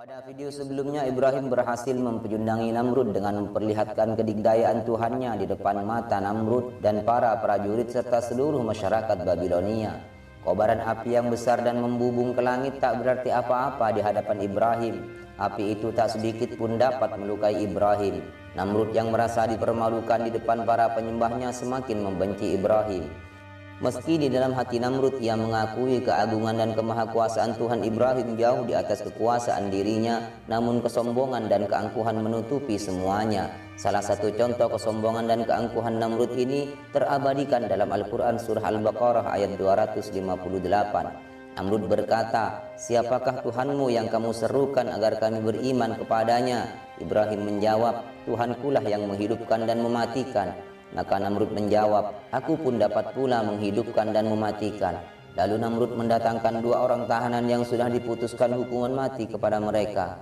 Pada video sebelumnya, Ibrahim berhasil mempecundangi Namrud dengan memperlihatkan kedikdayaan Tuhannya di depan mata Namrud dan para prajurit serta seluruh masyarakat Babilonia. Kobaran api yang besar dan membubung ke langit tak berarti apa-apa di hadapan Ibrahim. Api itu tak sedikit pun dapat melukai Ibrahim. Namrud yang merasa dipermalukan di depan para penyembahnya semakin membenci Ibrahim. Meski di dalam hati Namrud ia mengakui keagungan dan kemahakuasaan Tuhan, Ibrahim jauh di atas kekuasaan dirinya, namun kesombongan dan keangkuhan menutupi semuanya. Salah satu contoh kesombongan dan keangkuhan Namrud ini terabadikan dalam Al-Quran surah Al-Baqarah ayat 258. Namrud berkata, "Siapakah Tuhanmu yang kamu serukan agar kami beriman kepadanya?" Ibrahim menjawab, "Tuhankulah yang menghidupkan dan mematikan." Maka Namrud menjawab, "Aku pun dapat pula menghidupkan dan mematikan." Lalu Namrud mendatangkan dua orang tahanan yang sudah diputuskan hukuman mati kepada mereka.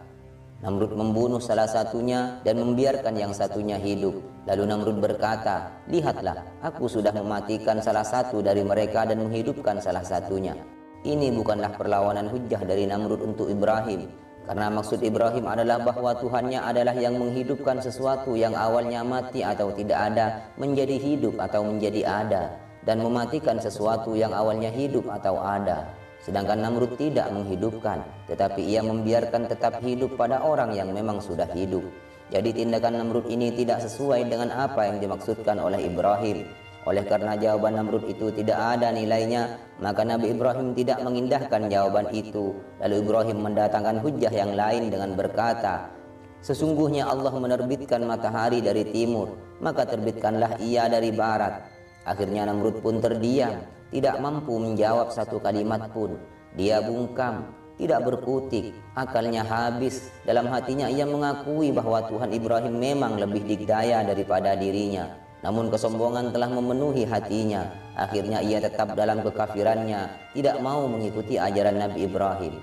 Namrud membunuh salah satunya dan membiarkan yang satunya hidup. Lalu Namrud berkata, "Lihatlah, aku sudah mematikan salah satu dari mereka dan menghidupkan salah satunya." Ini bukanlah perlawanan hujjah dari Namrud untuk Ibrahim. Karena maksud Ibrahim adalah bahwa Tuhannya adalah yang menghidupkan sesuatu yang awalnya mati atau tidak ada menjadi hidup atau menjadi ada, dan mematikan sesuatu yang awalnya hidup atau ada. Sedangkan Namrud tidak menghidupkan, tetapi ia membiarkan tetap hidup pada orang yang memang sudah hidup. Jadi tindakan Namrud ini tidak sesuai dengan apa yang dimaksudkan oleh Ibrahim. Oleh karena jawaban Namrud itu tidak ada nilainya, maka Nabi Ibrahim tidak mengindahkan jawaban itu. Lalu Ibrahim mendatangkan hujjah yang lain dengan berkata, "Sesungguhnya Allah menerbitkan matahari dari timur, maka terbitkanlah ia dari barat." Akhirnya Namrud pun terdiam, tidak mampu menjawab satu kalimat pun. Dia bungkam, tidak berkutik, akalnya habis. Dalam hatinya ia mengakui bahwa Tuhan Ibrahim memang lebih dikdaya daripada dirinya. Namun kesombongan telah memenuhi hatinya. Akhirnya ia tetap dalam kekafirannya, tidak mau mengikuti ajaran Nabi Ibrahim.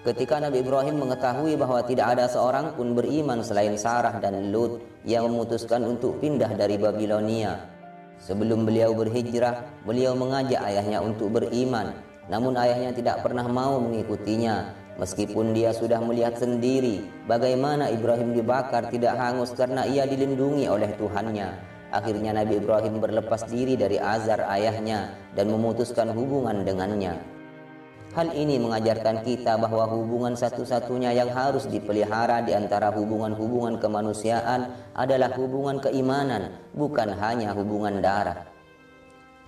Ketika Nabi Ibrahim mengetahui bahwa tidak ada seorang pun beriman selain Sarah dan Lut, ia memutuskan untuk pindah dari Babilonia. Sebelum beliau berhijrah, beliau mengajak ayahnya untuk beriman. Namun ayahnya tidak pernah mau mengikutinya. Meskipun dia sudah melihat sendiri bagaimana Ibrahim dibakar tidak hangus karena ia dilindungi oleh Tuhannya. Akhirnya Nabi Ibrahim berlepas diri dari azar ayahnya dan memutuskan hubungan dengannya. Hal ini mengajarkan kita bahwa hubungan satu-satunya yang harus dipelihara di antara hubungan-hubungan kemanusiaan adalah hubungan keimanan, bukan hanya hubungan darah.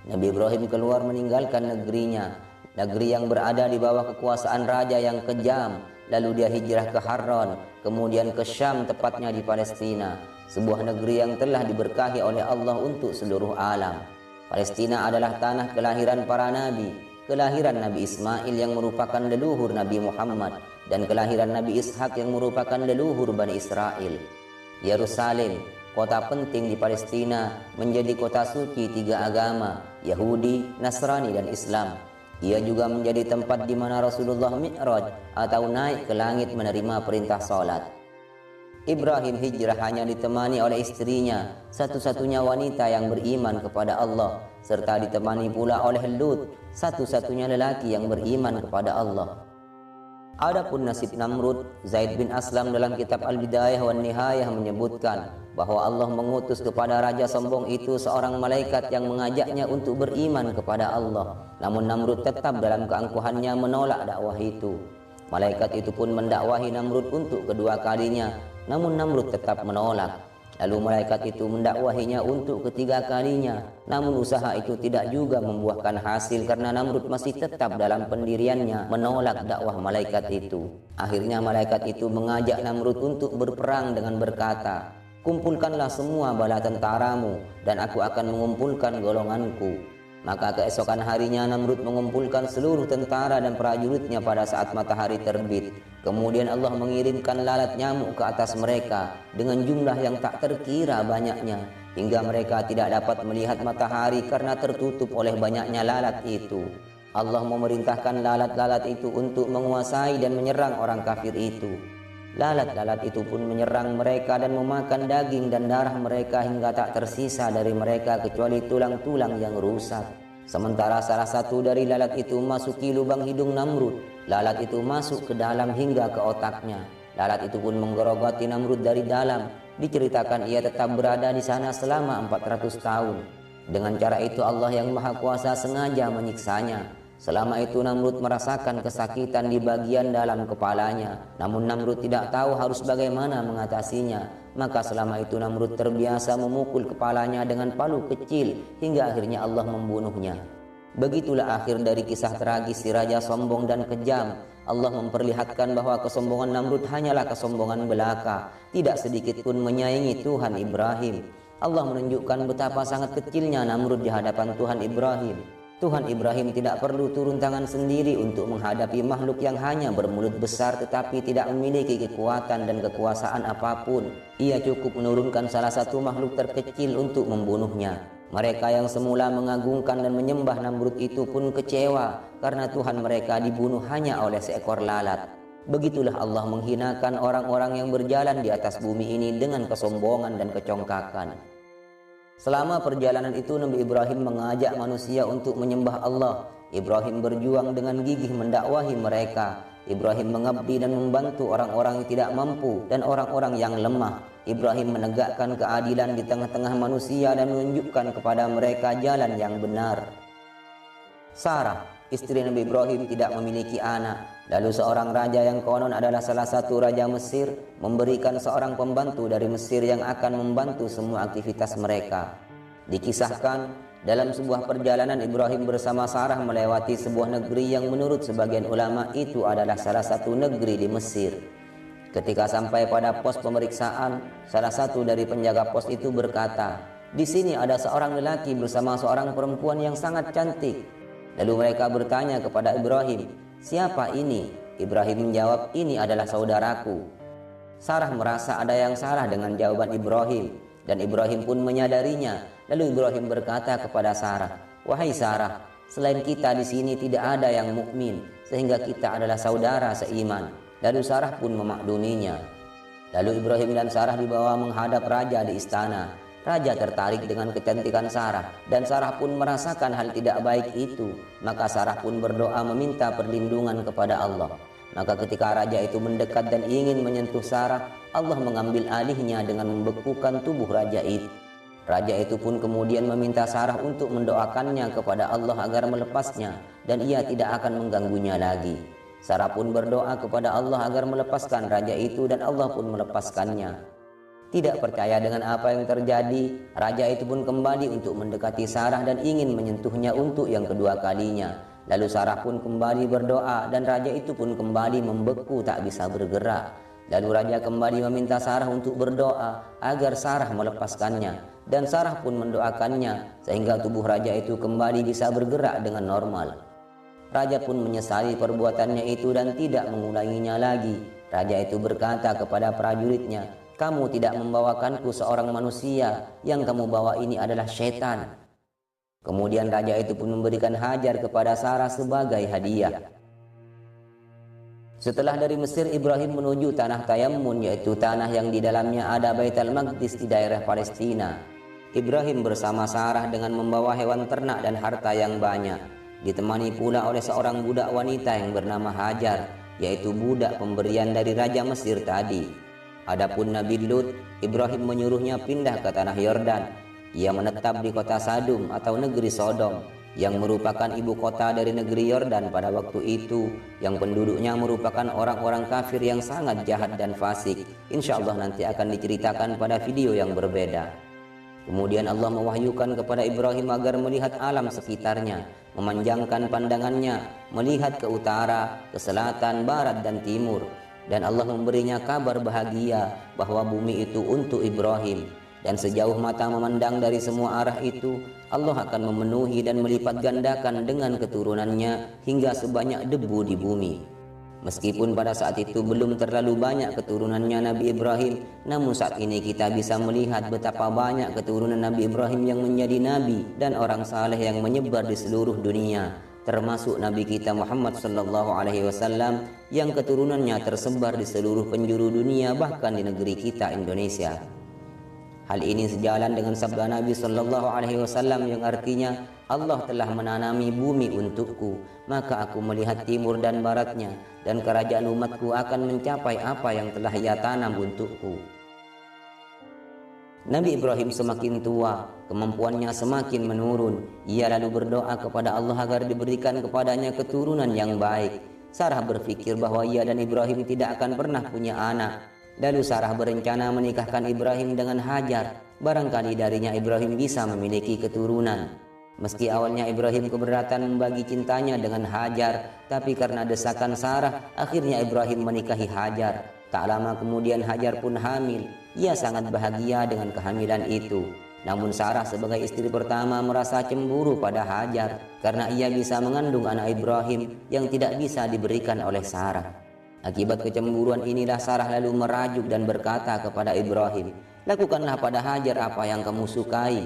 Nabi Ibrahim keluar meninggalkan negerinya, negeri yang berada di bawah kekuasaan raja yang kejam. Lalu dia hijrah ke Harran, kemudian ke Syam, tepatnya di Palestina, sebuah negeri yang telah diberkahi oleh Allah untuk seluruh alam. Palestina adalah tanah kelahiran para nabi, kelahiran Nabi Ismail yang merupakan leluhur Nabi Muhammad, dan kelahiran Nabi Ishak yang merupakan leluhur Bani Israel. Yerusalem, kota penting di Palestina, menjadi kota suci tiga agama, Yahudi, Nasrani, dan Islam. Ia juga menjadi tempat di mana Rasulullah Mi'raj atau naik ke langit menerima perintah salat. Ibrahim hijrah hanya ditemani oleh istrinya, satu-satunya wanita yang beriman kepada Allah, serta ditemani pula oleh Lut, satu-satunya lelaki yang beriman kepada Allah. Adapun nasib Namrud, Zaid bin Aslam dalam kitab Al-Bidayah wan Nihayah menyebutkan bahwa Allah mengutus kepada raja sombong itu seorang malaikat yang mengajaknya untuk beriman kepada Allah. Namun Namrud tetap dalam keangkuhannya menolak dakwah itu. Malaikat itu pun mendakwahi Namrud untuk kedua kalinya, namun Namrud tetap menolak. Lalu malaikat itu mendakwahinya untuk ketiga kalinya, namun usaha itu tidak juga membuahkan hasil karena Namrud masih tetap dalam pendiriannya menolak dakwah malaikat itu. Akhirnya malaikat itu mengajak Namrud untuk berperang dengan berkata, "Kumpulkanlah semua bala tentaramu dan aku akan mengumpulkan golonganku." Maka keesokan harinya Namrud mengumpulkan seluruh tentara dan prajuritnya pada saat matahari terbit. Kemudian Allah mengirimkan lalat nyamuk ke atas mereka dengan jumlah yang tak terkira banyaknya, hingga mereka tidak dapat melihat matahari karena tertutup oleh banyaknya lalat itu. Allah memerintahkan lalat-lalat itu untuk menguasai dan menyerang orang kafir itu. Lalat-lalat itu pun menyerang mereka dan memakan daging dan darah mereka hingga tak tersisa dari mereka kecuali tulang-tulang yang rusak. Sementara salah satu dari lalat itu masuki lubang hidung Namrud. Lalat itu masuk ke dalam hingga ke otaknya. Lalat itu pun menggerogoti Namrud dari dalam. Diceritakan ia tetap berada di sana selama 400 tahun. Dengan cara itu Allah yang Maha Kuasa sengaja menyiksanya. Selama itu Namrud merasakan kesakitan di bagian dalam kepalanya. Namun Namrud tidak tahu harus bagaimana mengatasinya. Maka selama itu Namrud terbiasa memukul kepalanya dengan palu kecil hingga akhirnya Allah membunuhnya. Begitulah akhir dari kisah tragis si raja sombong dan kejam. Allah memperlihatkan bahwa kesombongan Namrud hanyalah kesombongan belaka, tidak sedikit pun menyaingi Tuhan Ibrahim. Allah menunjukkan betapa sangat kecilnya Namrud di hadapan Tuhan Ibrahim. Tuhan Ibrahim tidak perlu turun tangan sendiri untuk menghadapi makhluk yang hanya bermulut besar tetapi tidak memiliki kekuatan dan kekuasaan apapun. Ia cukup menurunkan salah satu makhluk terkecil untuk membunuhnya. Mereka yang semula mengagungkan dan menyembah Namrud itu pun kecewa karena Tuhan mereka dibunuh hanya oleh seekor lalat. Begitulah Allah menghinakan orang-orang yang berjalan di atas bumi ini dengan kesombongan dan kecongkakan. Selama perjalanan itu Nabi Ibrahim mengajak manusia untuk menyembah Allah. Ibrahim berjuang dengan gigih mendakwahi mereka. Ibrahim mengabdi dan membantu orang-orang yang tidak mampu dan orang-orang yang lemah. Ibrahim menegakkan keadilan di tengah-tengah manusia dan menunjukkan kepada mereka jalan yang benar. Sarah, istri Nabi Ibrahim, tidak memiliki anak. Lalu seorang raja yang konon adalah salah satu raja Mesir memberikan seorang pembantu dari Mesir yang akan membantu semua aktivitas mereka. Dikisahkan dalam sebuah perjalanan Ibrahim bersama Sarah melewati sebuah negeri yang menurut sebagian ulama itu adalah salah satu negeri di Mesir. Ketika sampai pada pos pemeriksaan, salah satu dari penjaga pos itu berkata, "Di sini ada seorang lelaki bersama seorang perempuan yang sangat cantik." Lalu mereka bertanya kepada Ibrahim, "Siapa ini?" Ibrahim menjawab, "Ini adalah saudaraku." Sarah merasa ada yang salah dengan jawaban Ibrahim, dan Ibrahim pun menyadarinya. Lalu Ibrahim berkata kepada Sarah, "Wahai Sarah, selain kita di sini tidak ada yang mukmin, sehingga kita adalah saudara seiman." Lalu Sarah pun memakluminya. Lalu Ibrahim dan Sarah dibawa menghadap raja di istana. Raja tertarik dengan kecantikan Sarah, dan Sarah pun merasakan hal tidak baik itu. Maka Sarah pun berdoa meminta perlindungan kepada Allah. Maka ketika raja itu mendekat dan ingin menyentuh Sarah, Allah mengambil alihnya dengan membekukan tubuh raja itu. Raja itu pun kemudian meminta Sarah untuk mendoakannya kepada Allah agar melepasnya, dan ia tidak akan mengganggunya lagi. Sarah pun berdoa kepada Allah agar melepaskan raja itu, dan Allah pun melepaskannya. Tidak percaya dengan apa yang terjadi, raja itu pun kembali untuk mendekati Sarah dan ingin menyentuhnya untuk yang kedua kalinya. Lalu Sarah pun kembali berdoa, dan raja itu pun kembali membeku tak bisa bergerak. Lalu raja kembali meminta Sarah untuk berdoa agar Sarah melepaskannya, dan Sarah pun mendoakannya sehingga tubuh raja itu kembali bisa bergerak dengan normal. Raja pun menyesali perbuatannya itu dan tidak mengulanginya lagi. Raja itu berkata kepada prajuritnya, "Kamu tidak membawakanku seorang manusia, yang kamu bawa ini adalah syaitan." Kemudian raja itu pun memberikan Hajar kepada Sarah sebagai hadiah. Setelah dari Mesir, Ibrahim menuju tanah Tayammun, yaitu tanah yang di dalamnya ada Baitul Maqdis di daerah Palestina. Ibrahim bersama Sarah dengan membawa hewan ternak dan harta yang banyak. Ditemani pula oleh seorang budak wanita yang bernama Hajar, yaitu budak pemberian dari Raja Mesir tadi. Adapun Nabi Lut, Ibrahim menyuruhnya pindah ke tanah Yordan. Ia menetap di kota Sadum atau negeri Sodom, yang merupakan ibu kota dari negeri Yordan pada waktu itu, yang penduduknya merupakan orang-orang kafir yang sangat jahat dan fasik. Insya Allah nanti akan diceritakan pada video yang berbeda. Kemudian Allah mewahyukan kepada Ibrahim agar melihat alam sekitarnya, memanjangkan pandangannya, melihat ke utara, ke selatan, barat, dan timur. Dan Allah memberinya kabar bahagia bahwa bumi itu untuk Ibrahim. Dan sejauh mata memandang dari semua arah itu, Allah akan memenuhi dan melipat gandakan dengan keturunannya hingga sebanyak debu di bumi. Meskipun pada saat itu belum terlalu banyak keturunannya Nabi Ibrahim, namun saat ini kita bisa melihat betapa banyak keturunan Nabi Ibrahim yang menjadi nabi dan orang saleh yang menyebar di seluruh dunia, termasuk Nabi kita Muhammad SAW yang keturunannya tersebar di seluruh penjuru dunia, bahkan di negeri kita Indonesia. Hal ini sejalan dengan sabda Nabi Shallallahu Alaihi Wasallam yang artinya Allah telah menanami bumi untukku, maka aku melihat timur dan baratnya, dan kerajaan umatku akan mencapai apa yang telah ia tanam untukku. Nabi Ibrahim semakin tua, kemampuannya semakin menurun. Ia lalu berdoa kepada Allah agar diberikan kepadanya keturunan yang baik. Sarah berpikir bahwa ia dan Ibrahim tidak akan pernah punya anak. Lalu Sarah berencana menikahkan Ibrahim dengan Hajar. Barangkali darinya Ibrahim bisa memiliki keturunan. Meski awalnya Ibrahim keberatan membagi cintanya dengan Hajar, tapi karena desakan Sarah, akhirnya Ibrahim menikahi Hajar. Tak lama kemudian Hajar pun hamil. Ia sangat bahagia dengan kehamilan itu. Namun Sarah sebagai istri pertama merasa cemburu pada Hajar karena ia bisa mengandung anak Ibrahim yang tidak bisa diberikan oleh Sarah. Akibat kecemburuan inilah Sarah lalu merajuk dan berkata kepada Ibrahim, "Lakukanlah pada Hajar apa yang kamu sukai."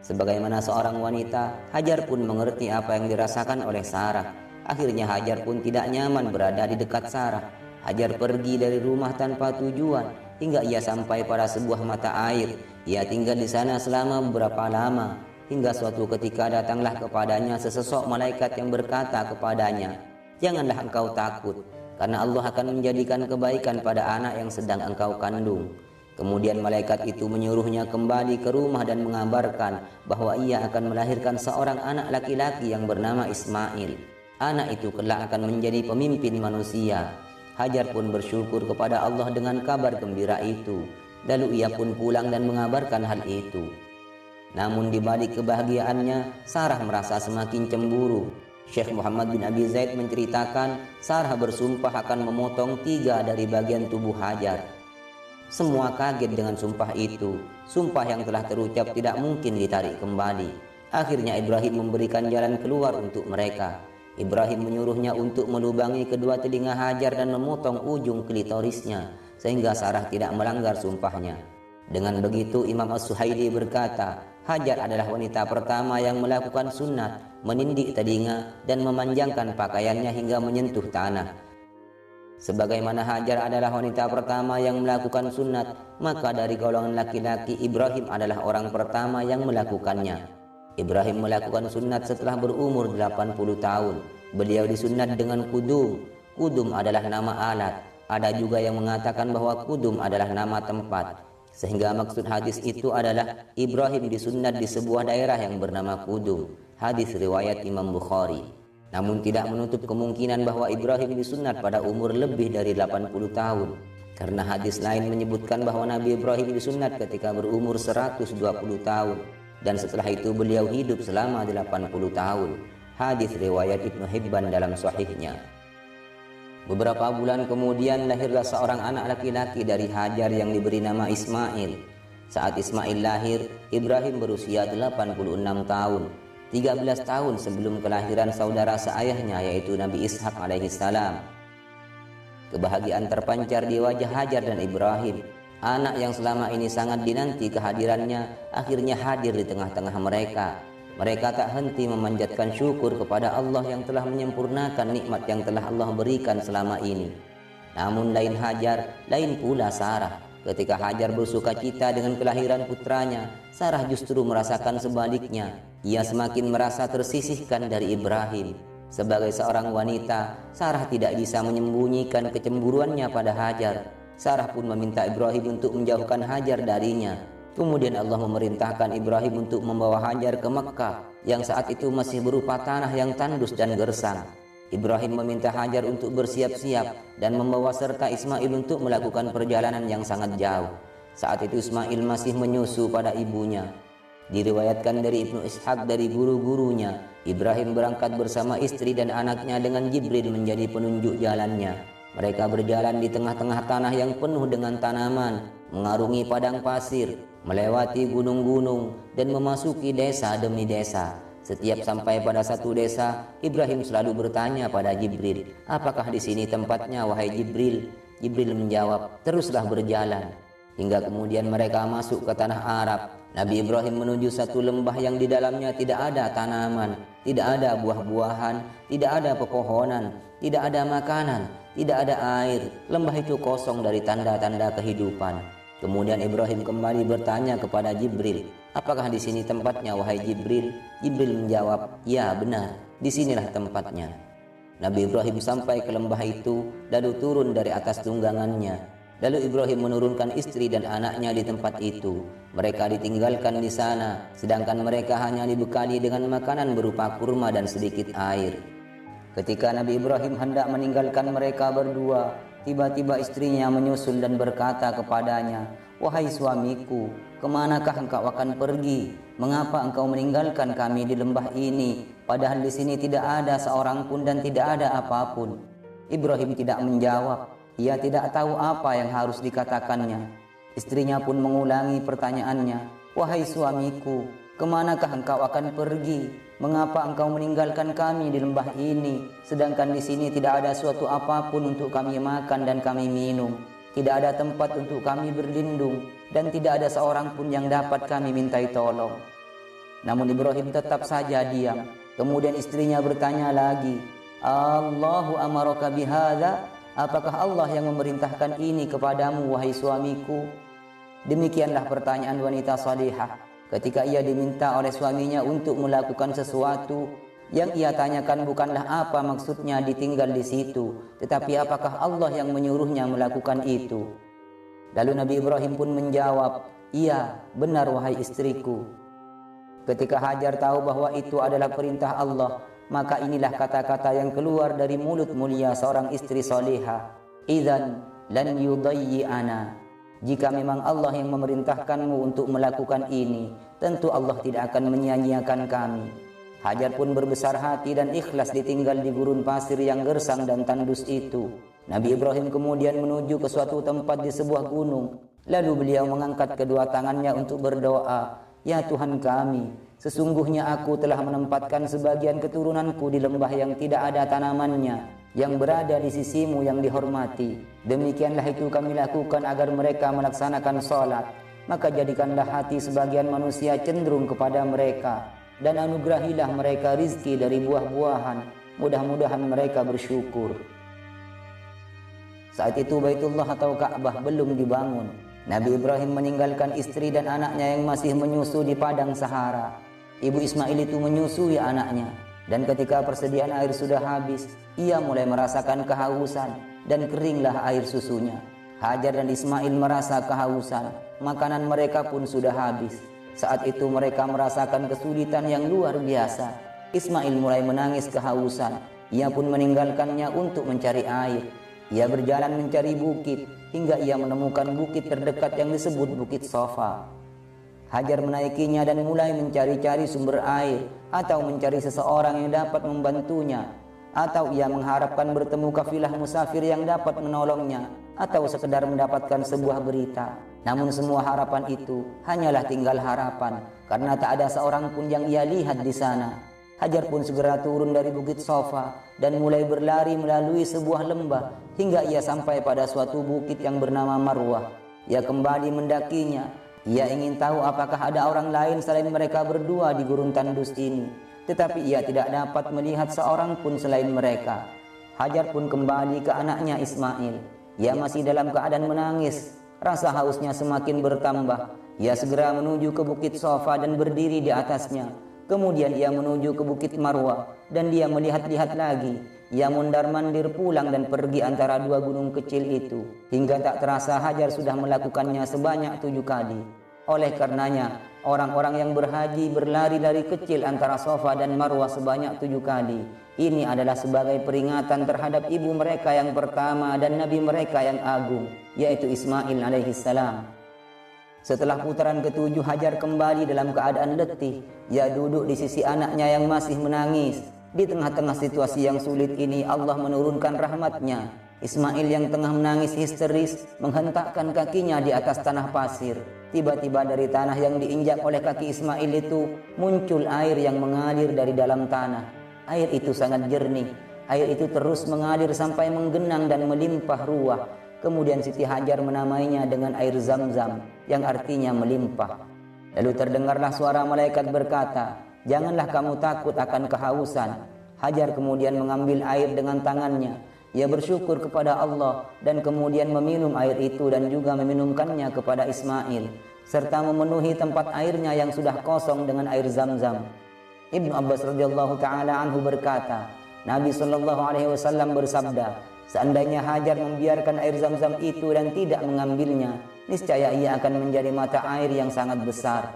Sebagaimana seorang wanita, Hajar pun mengerti apa yang dirasakan oleh Sarah. Akhirnya Hajar pun tidak nyaman berada di dekat Sarah. Hajar pergi dari rumah tanpa tujuan hingga ia sampai pada sebuah mata air. Ia tinggal di sana selama beberapa lama, hingga suatu ketika datanglah kepadanya sesosok malaikat yang berkata kepadanya, "Janganlah engkau takut, karena Allah akan menjadikan kebaikan pada anak yang sedang engkau kandung." Kemudian malaikat itu menyuruhnya kembali ke rumah dan mengabarkan bahwa ia akan melahirkan seorang anak laki-laki yang bernama Ismail. Anak itu kelak akan menjadi pemimpin manusia. Hajar pun bersyukur kepada Allah dengan kabar gembira itu. Lalu ia pun pulang dan mengabarkan hal itu. Namun di balik kebahagiaannya, Sarah merasa semakin cemburu. Syekh Muhammad bin Abi Zaid menceritakan, Sarah bersumpah akan memotong 3 dari bagian tubuh Hajar. Semua kaget dengan sumpah itu. Sumpah yang telah terucap tidak mungkin ditarik kembali. Akhirnya Ibrahim memberikan jalan keluar untuk mereka. Ibrahim menyuruhnya untuk melubangi kedua telinga Hajar dan memotong ujung klitorisnya, sehingga Sarah tidak melanggar sumpahnya. Dengan begitu Imam As-Suhaili berkata, Hajar adalah wanita pertama yang melakukan sunat, menindik telinga dan memanjangkan pakaiannya hingga menyentuh tanah. Sebagaimana Hajar adalah wanita pertama yang melakukan sunat, maka dari golongan laki-laki Ibrahim adalah orang pertama yang melakukannya. Ibrahim melakukan sunat setelah berumur 80 tahun. Beliau disunat dengan kudum. Kudum adalah nama alat. Ada juga yang mengatakan bahwa kudum adalah nama tempat. Sehingga maksud hadis itu adalah Ibrahim disunat di sebuah daerah yang bernama Kudum. Hadis riwayat Imam Bukhari. Namun tidak menutup kemungkinan bahwa Ibrahim disunat pada umur lebih dari 80 tahun. Karena hadis lain menyebutkan bahwa Nabi Ibrahim disunat ketika berumur 120 tahun. Dan setelah itu beliau hidup selama 80 tahun. Hadis riwayat Ibnu Hibban dalam sahihnya. Beberapa bulan kemudian lahirlah seorang anak laki-laki dari Hajar yang diberi nama Ismail. Saat Ismail lahir, Ibrahim berusia 86 tahun. 13 tahun sebelum kelahiran saudara seayahnya yaitu Nabi Ishak alaihissalam. Kebahagiaan terpancar di wajah Hajar dan Ibrahim. Anak yang selama ini sangat dinanti kehadirannya akhirnya hadir di tengah-tengah mereka. Mereka tak henti memanjatkan syukur kepada Allah yang telah menyempurnakan nikmat yang telah Allah berikan selama ini. Namun lain Hajar, lain pula Sarah. Ketika Hajar bersuka cita dengan kelahiran putranya, Sarah justru merasakan sebaliknya. Ia semakin merasa tersisihkan dari Ibrahim. Sebagai seorang wanita, Sarah tidak bisa menyembunyikan kecemburuannya pada Hajar. Sarah pun meminta Ibrahim untuk menjauhkan Hajar darinya. Kemudian Allah memerintahkan Ibrahim untuk membawa Hajar ke Mekkah yang saat itu masih berupa tanah yang tandus dan gersang. Ibrahim meminta Hajar untuk bersiap-siap dan membawa serta Ismail untuk melakukan perjalanan yang sangat jauh. Saat itu Ismail masih menyusu pada ibunya. Diriwayatkan dari Ibnu Ishaq dari guru-gurunya, Ibrahim berangkat bersama istri dan anaknya dengan Jibril menjadi penunjuk jalannya. Mereka berjalan di tengah-tengah tanah yang penuh dengan tanaman, mengarungi padang pasir, melewati gunung-gunung, dan memasuki desa demi desa. Setiap sampai pada satu desa, Ibrahim selalu bertanya pada Jibril, "Apakah di sini tempatnya, wahai Jibril?" Jibril menjawab, "Teruslah berjalan." Hingga kemudian mereka masuk ke tanah Arab. Nabi Ibrahim menuju satu lembah yang di dalamnya tidak ada tanaman, tidak ada buah-buahan, tidak ada pepohonan, tidak ada makanan, tidak ada air. Lembah itu kosong dari tanda-tanda kehidupan. Kemudian Ibrahim kembali bertanya kepada Jibril, "Apakah di sini tempatnya, wahai Jibril?" Jibril menjawab, "Ya, benar, disinilah tempatnya." Nabi Ibrahim sampai ke lembah itu, lalu turun dari atas tunggangannya. Lalu Ibrahim menurunkan istri dan anaknya di tempat itu. Mereka ditinggalkan di sana, sedangkan mereka hanya dibekali dengan makanan berupa kurma dan sedikit air. Ketika Nabi Ibrahim hendak meninggalkan mereka berdua, tiba-tiba istrinya menyusul dan berkata kepadanya, "Wahai suamiku, kemanakah engkau akan pergi? Mengapa engkau meninggalkan kami di lembah ini, padahal di sini tidak ada seorang pun dan tidak ada apapun?" Ibrahim tidak menjawab. Ia tidak tahu apa yang harus dikatakannya. Istrinya pun mengulangi pertanyaannya, "Wahai suamiku, kemanakah engkau akan pergi? Mengapa engkau meninggalkan kami di lembah ini, sedangkan di sini tidak ada suatu apapun untuk kami makan dan kami minum? Tidak ada tempat untuk kami berlindung, dan tidak ada seorang pun yang dapat kami mintai tolong." Namun Ibrahim tetap saja diam. Kemudian istrinya bertanya lagi, "Allahu amaraka bihadza? Apakah Allah yang memerintahkan ini kepadamu, wahai suamiku?" Demikianlah pertanyaan wanita salihah ketika ia diminta oleh suaminya untuk melakukan sesuatu. Yang ia tanyakan bukanlah apa maksudnya ditinggal di situ, tetapi apakah Allah yang menyuruhnya melakukan itu. Lalu Nabi Ibrahim pun menjawab, "Iya, benar wahai istriku." Ketika Hajar tahu bahwa itu adalah perintah Allah, maka inilah kata-kata yang keluar dari mulut mulia seorang istri salihah, "Idzan lan yudayyi'ana." Jika memang Allah yang memerintahkanmu untuk melakukan ini, tentu Allah tidak akan menyia-nyiakan kami. Hajar pun berbesar hati dan ikhlas ditinggal di gurun pasir yang gersang dan tandus itu. Nabi Ibrahim kemudian menuju ke suatu tempat di sebuah gunung. Lalu beliau mengangkat kedua tangannya untuk berdoa, "Ya Tuhan kami, sesungguhnya aku telah menempatkan sebagian keturunanku di lembah yang tidak ada tanamannya, yang berada di sisimu yang dihormati. Demikianlah itu kami lakukan agar mereka melaksanakan sholat. Maka jadikanlah hati sebagian manusia cenderung kepada mereka, dan anugerahilah mereka rizki dari buah-buahan. Mudah-mudahan mereka bersyukur." Saat itu Baitullah atau Ka'bah belum dibangun. Nabi Ibrahim meninggalkan istri dan anaknya yang masih menyusu di padang Sahara. Ibu Ismail itu menyusui anaknya, dan ketika persediaan air sudah habis, ia mulai merasakan kehausan dan keringlah air susunya. Hajar dan Ismail merasa kehausan, makanan mereka pun sudah habis. Saat itu mereka merasakan kesulitan yang luar biasa. Ismail mulai menangis kehausan. Ia pun meninggalkannya untuk mencari air. Ia berjalan mencari bukit hingga ia menemukan bukit terdekat yang disebut Bukit Sofa. Hajar menaikinya dan mulai mencari-cari sumber air atau mencari seseorang yang dapat membantunya, atau ia mengharapkan bertemu kafilah musafir yang dapat menolongnya, atau sekedar mendapatkan sebuah berita. Namun semua harapan itu hanyalah tinggal harapan, karena tak ada seorang pun yang ia lihat di sana. Hajar pun segera turun dari Bukit Sofa dan mulai berlari melalui sebuah lembah hingga ia sampai pada suatu bukit yang bernama Marwah. Ia kembali mendakinya. Ia ingin tahu apakah ada orang lain selain mereka berdua di gurun tandus ini, tetapi ia tidak dapat melihat seorang pun selain mereka. Hajar pun kembali ke anaknya Ismail. Ia masih dalam keadaan menangis. Rasa hausnya semakin bertambah. Ia segera menuju ke Bukit Sofa dan berdiri di atasnya. Kemudian ia menuju ke Bukit Marwah dan dia melihat-lihat lagi. Ia mundar-mandir pulang dan pergi antara dua gunung kecil itu, hingga tak terasa Hajar sudah melakukannya sebanyak 7 kali. Oleh karenanya, orang-orang yang berhaji berlari-lari kecil antara Sofa dan Marwah sebanyak 7 kali. Ini adalah sebagai peringatan terhadap ibu mereka yang pertama dan nabi mereka yang agung, yaitu Ismail alaihissalam. Setelah putaran ke-7, Hajar kembali dalam keadaan letih. Ia duduk di sisi anaknya yang masih menangis. Di tengah-tengah situasi yang sulit ini, Allah menurunkan rahmatnya. Ismail yang tengah menangis histeris menghentakkan kakinya di atas tanah pasir. Tiba-tiba dari tanah yang diinjak oleh kaki Ismail itu muncul air yang mengalir dari dalam tanah. Air itu sangat jernih. Air itu terus mengalir sampai menggenang dan melimpah ruah. Kemudian Siti Hajar menamainya dengan air Zam-Zam, yang artinya melimpah. Lalu terdengarlah suara malaikat berkata, "Janganlah kamu takut akan kehausan." Hajar kemudian mengambil air dengan tangannya. Ia bersyukur kepada Allah dan kemudian meminum air itu dan juga meminumkannya kepada Ismail, serta memenuhi tempat airnya yang sudah kosong dengan air Zam-Zam. Ibnu Abbas radhiyallahu taala anhu berkata, Nabi sallallahu alaihi wasallam bersabda, seandainya Hajar membiarkan air Zam-Zam itu dan tidak mengambilnya, niscaya ia akan menjadi mata air yang sangat besar.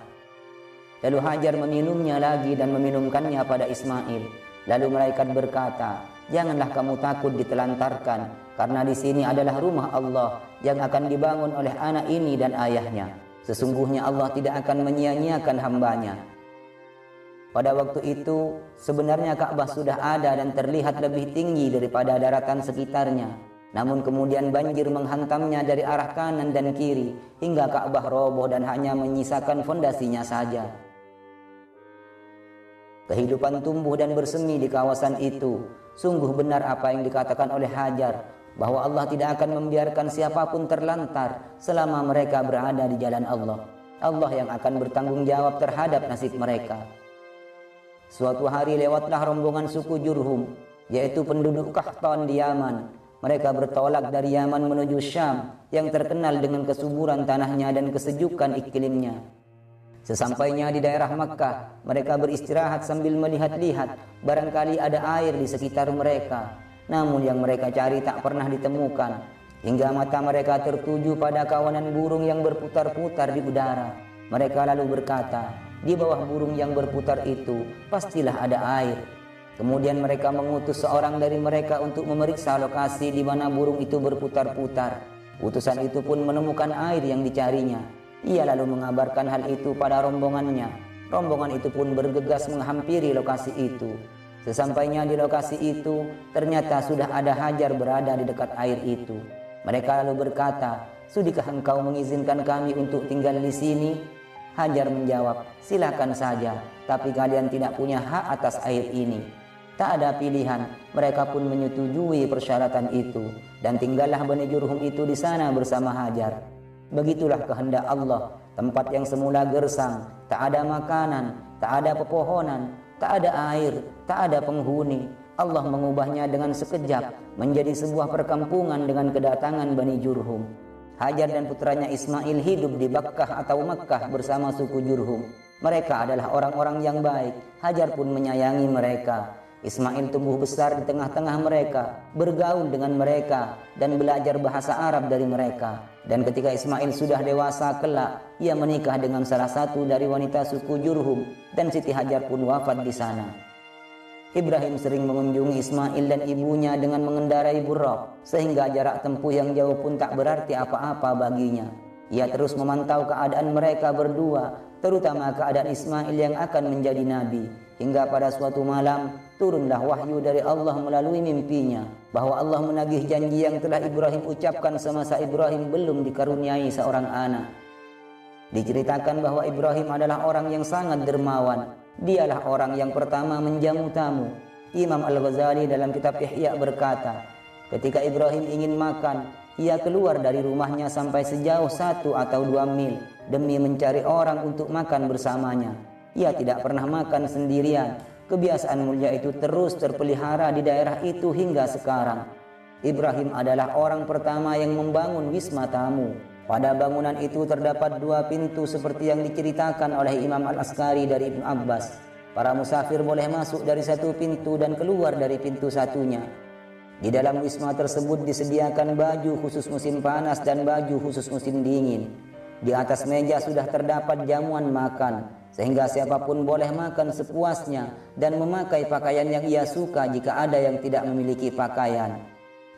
Lalu Hajar meminumnya lagi dan meminumkannya pada Ismail. Lalu malaikat berkata, janganlah kamu takut ditelantarkan, karena di sini adalah rumah Allah yang akan dibangun oleh anak ini dan ayahnya. Sesungguhnya Allah tidak akan menyia-nyiakan hambanya. Pada waktu itu, sebenarnya Ka'bah sudah ada dan terlihat lebih tinggi daripada daratan sekitarnya. Namun kemudian banjir menghantamnya dari arah kanan dan kiri, hingga Ka'bah roboh dan hanya menyisakan fondasinya saja. Kehidupan tumbuh dan bersemi di kawasan itu. Sungguh benar apa yang dikatakan oleh Hajar, bahwa Allah tidak akan membiarkan siapapun terlantar selama mereka berada di jalan Allah. Allah yang akan bertanggung jawab terhadap nasib mereka. Suatu hari lewatlah rombongan suku Jurhum, yaitu penduduk Qahtan di Yaman. Mereka bertolak dari Yaman menuju Syam yang terkenal dengan kesuburan tanahnya dan kesejukan iklimnya. Sesampainya di daerah Makkah, mereka beristirahat sambil melihat-lihat, barangkali ada air di sekitar mereka. Namun yang mereka cari tak pernah ditemukan, hingga mata mereka tertuju pada kawanan burung yang berputar-putar di udara. Mereka lalu berkata, di bawah burung yang berputar itu pastilah ada air. Kemudian mereka mengutus seorang dari mereka untuk memeriksa lokasi di mana burung itu berputar-putar. Utusan itu pun menemukan air yang dicarinya. Ia lalu mengabarkan hal itu pada rombongannya. Rombongan itu pun bergegas menghampiri lokasi itu. Sesampainya di lokasi itu, ternyata sudah ada Hajar berada di dekat air itu. Mereka lalu berkata, sudikah engkau mengizinkan kami untuk tinggal di sini? Hajar menjawab, silakan saja, tapi kalian tidak punya hak atas air ini. Tak ada pilihan, mereka pun menyetujui persyaratan itu, dan tinggallah Bani Jurhum itu di sana bersama Hajar. Begitulah kehendak Allah, tempat yang semula gersang, tak ada makanan, tak ada pepohonan, tak ada air, tak ada penghuni. Allah mengubahnya dengan sekejap menjadi sebuah perkampungan dengan kedatangan Bani Jurhum. Hajar dan putranya Ismail hidup di Bakkah atau Makkah bersama suku Jurhum. Mereka adalah orang-orang yang baik. Hajar pun menyayangi mereka. Ismail tumbuh besar di tengah-tengah mereka, bergaul dengan mereka, dan belajar bahasa Arab dari mereka. Dan ketika Ismail sudah dewasa kelak, ia menikah dengan salah satu dari wanita suku Jurhum, dan Siti Hajar pun wafat di sana. Ibrahim sering mengunjungi Ismail dan ibunya dengan mengendarai buraq, sehingga jarak tempuh yang jauh pun tak berarti apa-apa baginya. Ia terus memantau keadaan mereka berdua, terutama keadaan Ismail yang akan menjadi nabi. Hingga pada suatu malam, turunlah wahyu dari Allah melalui mimpinya, bahwa Allah menagih janji yang telah Ibrahim ucapkan semasa Ibrahim belum dikaruniai seorang anak. Diceritakan bahwa Ibrahim adalah orang yang sangat dermawan. Dialah orang yang pertama menjamu tamu. Imam Al-Ghazali dalam kitab Ihya berkata, ketika Ibrahim ingin makan, ia keluar dari rumahnya sampai sejauh 1 atau 2 mil demi mencari orang untuk makan bersamanya. Ia tidak pernah makan sendirian. Kebiasaan mulia itu terus terpelihara di daerah itu hingga sekarang. Ibrahim adalah orang pertama yang membangun wisma tamu. Pada bangunan itu terdapat 2 pintu seperti yang diceritakan oleh Imam Al-Askari dari Ibnu Abbas. Para musafir boleh masuk dari 1 pintu dan keluar dari pintu satunya. Di dalam wisma tersebut disediakan baju khusus musim panas dan baju khusus musim dingin. Di atas meja sudah terdapat jamuan makan, sehingga siapapun boleh makan sepuasnya dan memakai pakaian yang ia suka jika ada yang tidak memiliki pakaian.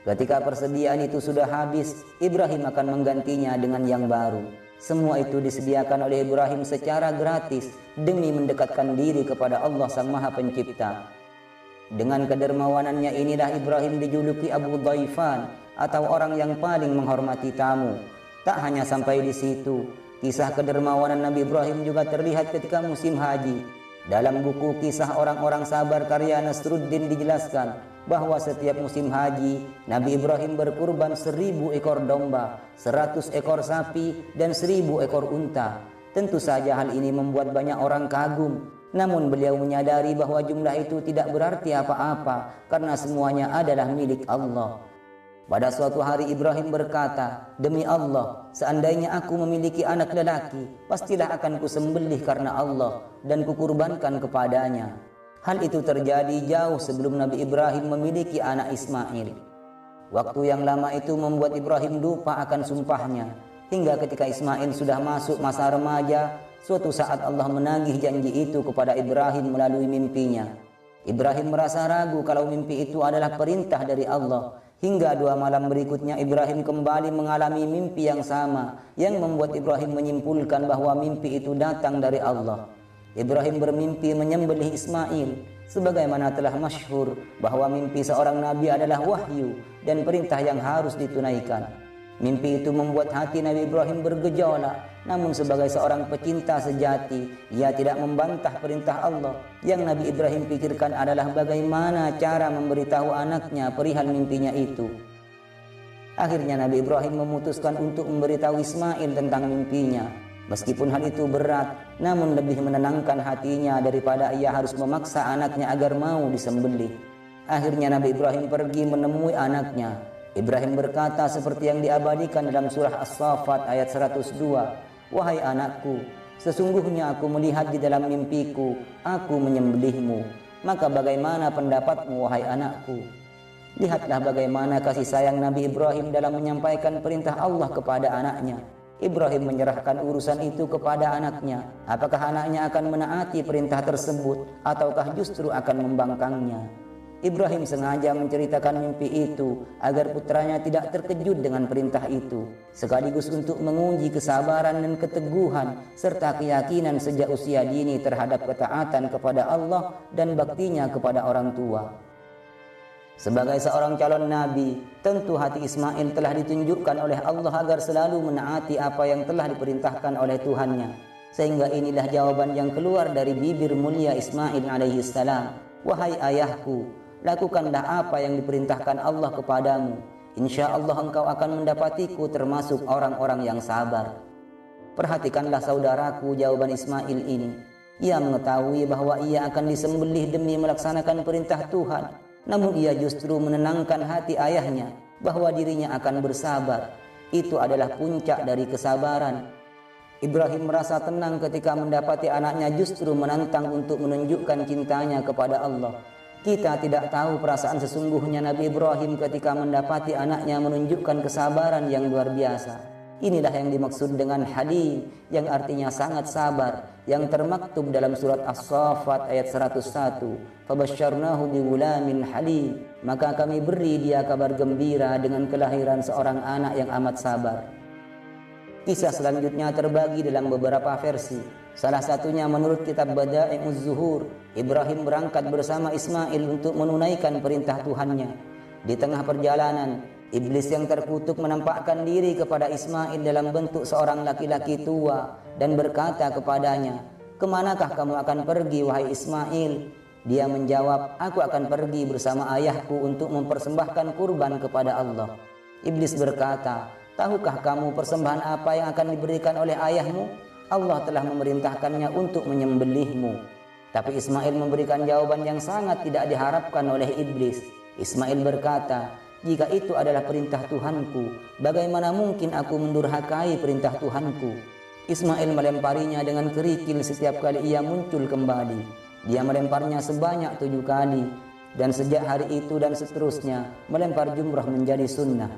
Ketika persediaan itu sudah habis, Ibrahim akan menggantinya dengan yang baru. Semua itu disediakan oleh Ibrahim secara gratis demi mendekatkan diri kepada Allah Sang Maha Pencipta. Dengan kedermawanannya inilah Ibrahim dijuluki Abu Dhaifan, atau orang yang paling menghormati tamu. Tak hanya sampai di situ, kisah kedermawanan Nabi Ibrahim juga terlihat ketika musim haji. Dalam buku Kisah Orang-orang Sabar karya Nasruddin dijelaskan bahwa setiap musim haji, Nabi Ibrahim berkurban 1000 ekor domba, 100 ekor sapi, dan 1000 ekor unta. Tentu saja hal ini membuat banyak orang kagum. Namun beliau menyadari bahwa jumlah itu tidak berarti apa-apa karena semuanya adalah milik Allah. Pada suatu hari Ibrahim berkata, "Demi Allah, seandainya aku memiliki anak lelaki, pastilah akan kusembelih karena Allah dan kukurbankan kepadanya." Hal itu terjadi jauh sebelum Nabi Ibrahim memiliki anak Ismail. Waktu yang lama itu membuat Ibrahim lupa akan sumpahnya, hingga ketika Ismail sudah masuk masa remaja, suatu saat Allah menagih janji itu kepada Ibrahim melalui mimpinya. Ibrahim merasa ragu kalau mimpi itu adalah perintah dari Allah. Hingga 2 malam berikutnya Ibrahim kembali mengalami mimpi yang sama, yang membuat Ibrahim menyimpulkan bahwa mimpi itu datang dari Allah. Ibrahim bermimpi menyembelih Ismail, sebagaimana telah masyhur bahwa mimpi seorang nabi adalah wahyu dan perintah yang harus ditunaikan. Mimpi itu membuat hati Nabi Ibrahim bergejolak, namun sebagai seorang pecinta sejati, ia tidak membantah perintah Allah. Yang Nabi Ibrahim pikirkan adalah bagaimana cara memberitahu anaknya perihal mimpinya itu. Akhirnya Nabi Ibrahim memutuskan untuk memberitahu Ismail tentang mimpinya. Meskipun hal itu berat, namun lebih menenangkan hatinya daripada ia harus memaksa anaknya agar mau disembelih. Akhirnya Nabi Ibrahim pergi menemui anaknya. Ibrahim berkata seperti yang diabadikan dalam surah As-Saffat ayat 102, "Wahai anakku, sesungguhnya aku melihat di dalam mimpiku, aku menyembelihmu. Maka bagaimana pendapatmu, wahai anakku?" Lihatlah bagaimana kasih sayang Nabi Ibrahim dalam menyampaikan perintah Allah kepada anaknya. Ibrahim menyerahkan urusan itu kepada anaknya. Apakah anaknya akan menaati perintah tersebut ataukah justru akan membangkangnya? Ibrahim sengaja menceritakan mimpi itu agar putranya tidak terkejut dengan perintah itu, sekaligus untuk menguji kesabaran dan keteguhan serta keyakinan sejak usia dini terhadap ketaatan kepada Allah dan baktinya kepada orang tua. Sebagai seorang calon nabi, tentu hati Ismail telah ditunjukkan oleh Allah agar selalu menaati apa yang telah diperintahkan oleh Tuhannya. Sehingga inilah jawaban yang keluar dari bibir mulia Ismail alaihi salam, "Wahai ayahku, lakukanlah apa yang diperintahkan Allah kepadamu. Insya Allah engkau akan mendapatiku termasuk orang-orang yang sabar." Perhatikanlah saudaraku jawaban Ismail ini. Ia mengetahui bahwa ia akan disembelih demi melaksanakan perintah Tuhan. Namun ia justru menenangkan hati ayahnya bahwa dirinya akan bersabar. Itu adalah puncak dari kesabaran. Ibrahim merasa tenang ketika mendapati anaknya justru menantang untuk menunjukkan cintanya kepada Allah. Kita tidak tahu perasaan sesungguhnya Nabi Ibrahim ketika mendapati anaknya menunjukkan kesabaran yang luar biasa. Inilah yang dimaksud dengan halim, yang artinya sangat sabar, yang termaktub dalam surat As-Saffat ayat 101. "Fabasyarnahu bighulamin halim." Maka kami beri dia kabar gembira dengan kelahiran seorang anak yang amat sabar. Kisah selanjutnya terbagi dalam beberapa versi. Salah satunya menurut kitab Bada'i'uz Zuhur, Ibrahim berangkat bersama Ismail untuk menunaikan perintah Tuhannya. Di tengah perjalanan, iblis yang terkutuk menampakkan diri kepada Ismail dalam bentuk seorang laki-laki tua dan berkata kepadanya, "Kemanakah kamu akan pergi, wahai Ismail?" Dia menjawab, "Aku akan pergi bersama ayahku untuk mempersembahkan kurban kepada Allah." Iblis berkata, "Tahukah kamu persembahan apa yang akan diberikan oleh ayahmu? Allah telah memerintahkannya untuk menyembelihmu." Tapi Ismail memberikan jawaban yang sangat tidak diharapkan oleh iblis. Ismail berkata, "Jika itu adalah perintah Tuhanku, bagaimana mungkin aku mendurhakai perintah Tuhanku?" Ismail melemparinya dengan kerikil setiap kali ia muncul kembali. Dia melemparnya sebanyak 7 kali, dan sejak hari itu dan seterusnya melempar jumrah menjadi sunnah.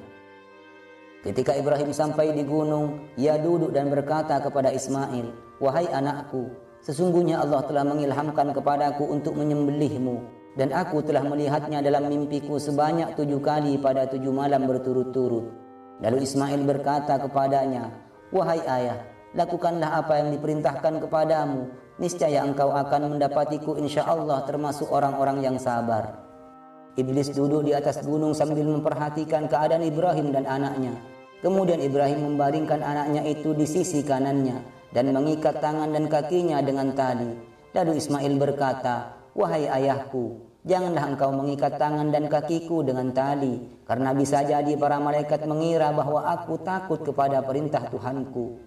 Ketika Ibrahim sampai di gunung, ia duduk dan berkata kepada Ismail, "Wahai anakku, sesungguhnya Allah telah mengilhamkan kepadaku untuk menyembelihmu, dan aku telah melihatnya dalam mimpiku sebanyak 7 kali pada 7 malam berturut-turut." Lalu Ismail berkata kepadanya, "Wahai ayah, lakukanlah apa yang diperintahkan kepadamu. Niscaya engkau akan mendapatiku insya Allah termasuk orang-orang yang sabar." Iblis duduk di atas gunung sambil memperhatikan keadaan Ibrahim dan anaknya. Kemudian Ibrahim membaringkan anaknya itu di sisi kanannya dan mengikat tangan dan kakinya dengan tali. Lalu Ismail berkata, "Wahai ayahku, janganlah engkau mengikat tangan dan kakiku dengan tali, karena bisa jadi para malaikat mengira bahwa aku takut kepada perintah Tuhanku."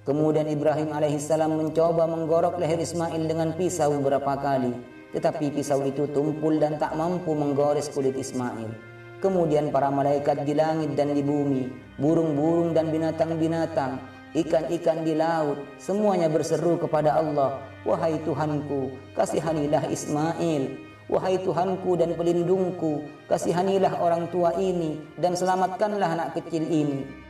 Kemudian Ibrahim alaihissalam mencoba menggorok leher Ismail dengan pisau beberapa kali, tetapi pisau itu tumpul dan tak mampu menggores kulit Ismail. Kemudian para malaikat di langit dan di bumi, burung-burung dan binatang-binatang, ikan-ikan di laut, semuanya berseru kepada Allah, "Wahai Tuhanku, kasihanilah Ismail. Wahai Tuhanku dan pelindungku, kasihanilah orang tua ini dan selamatkanlah anak kecil ini."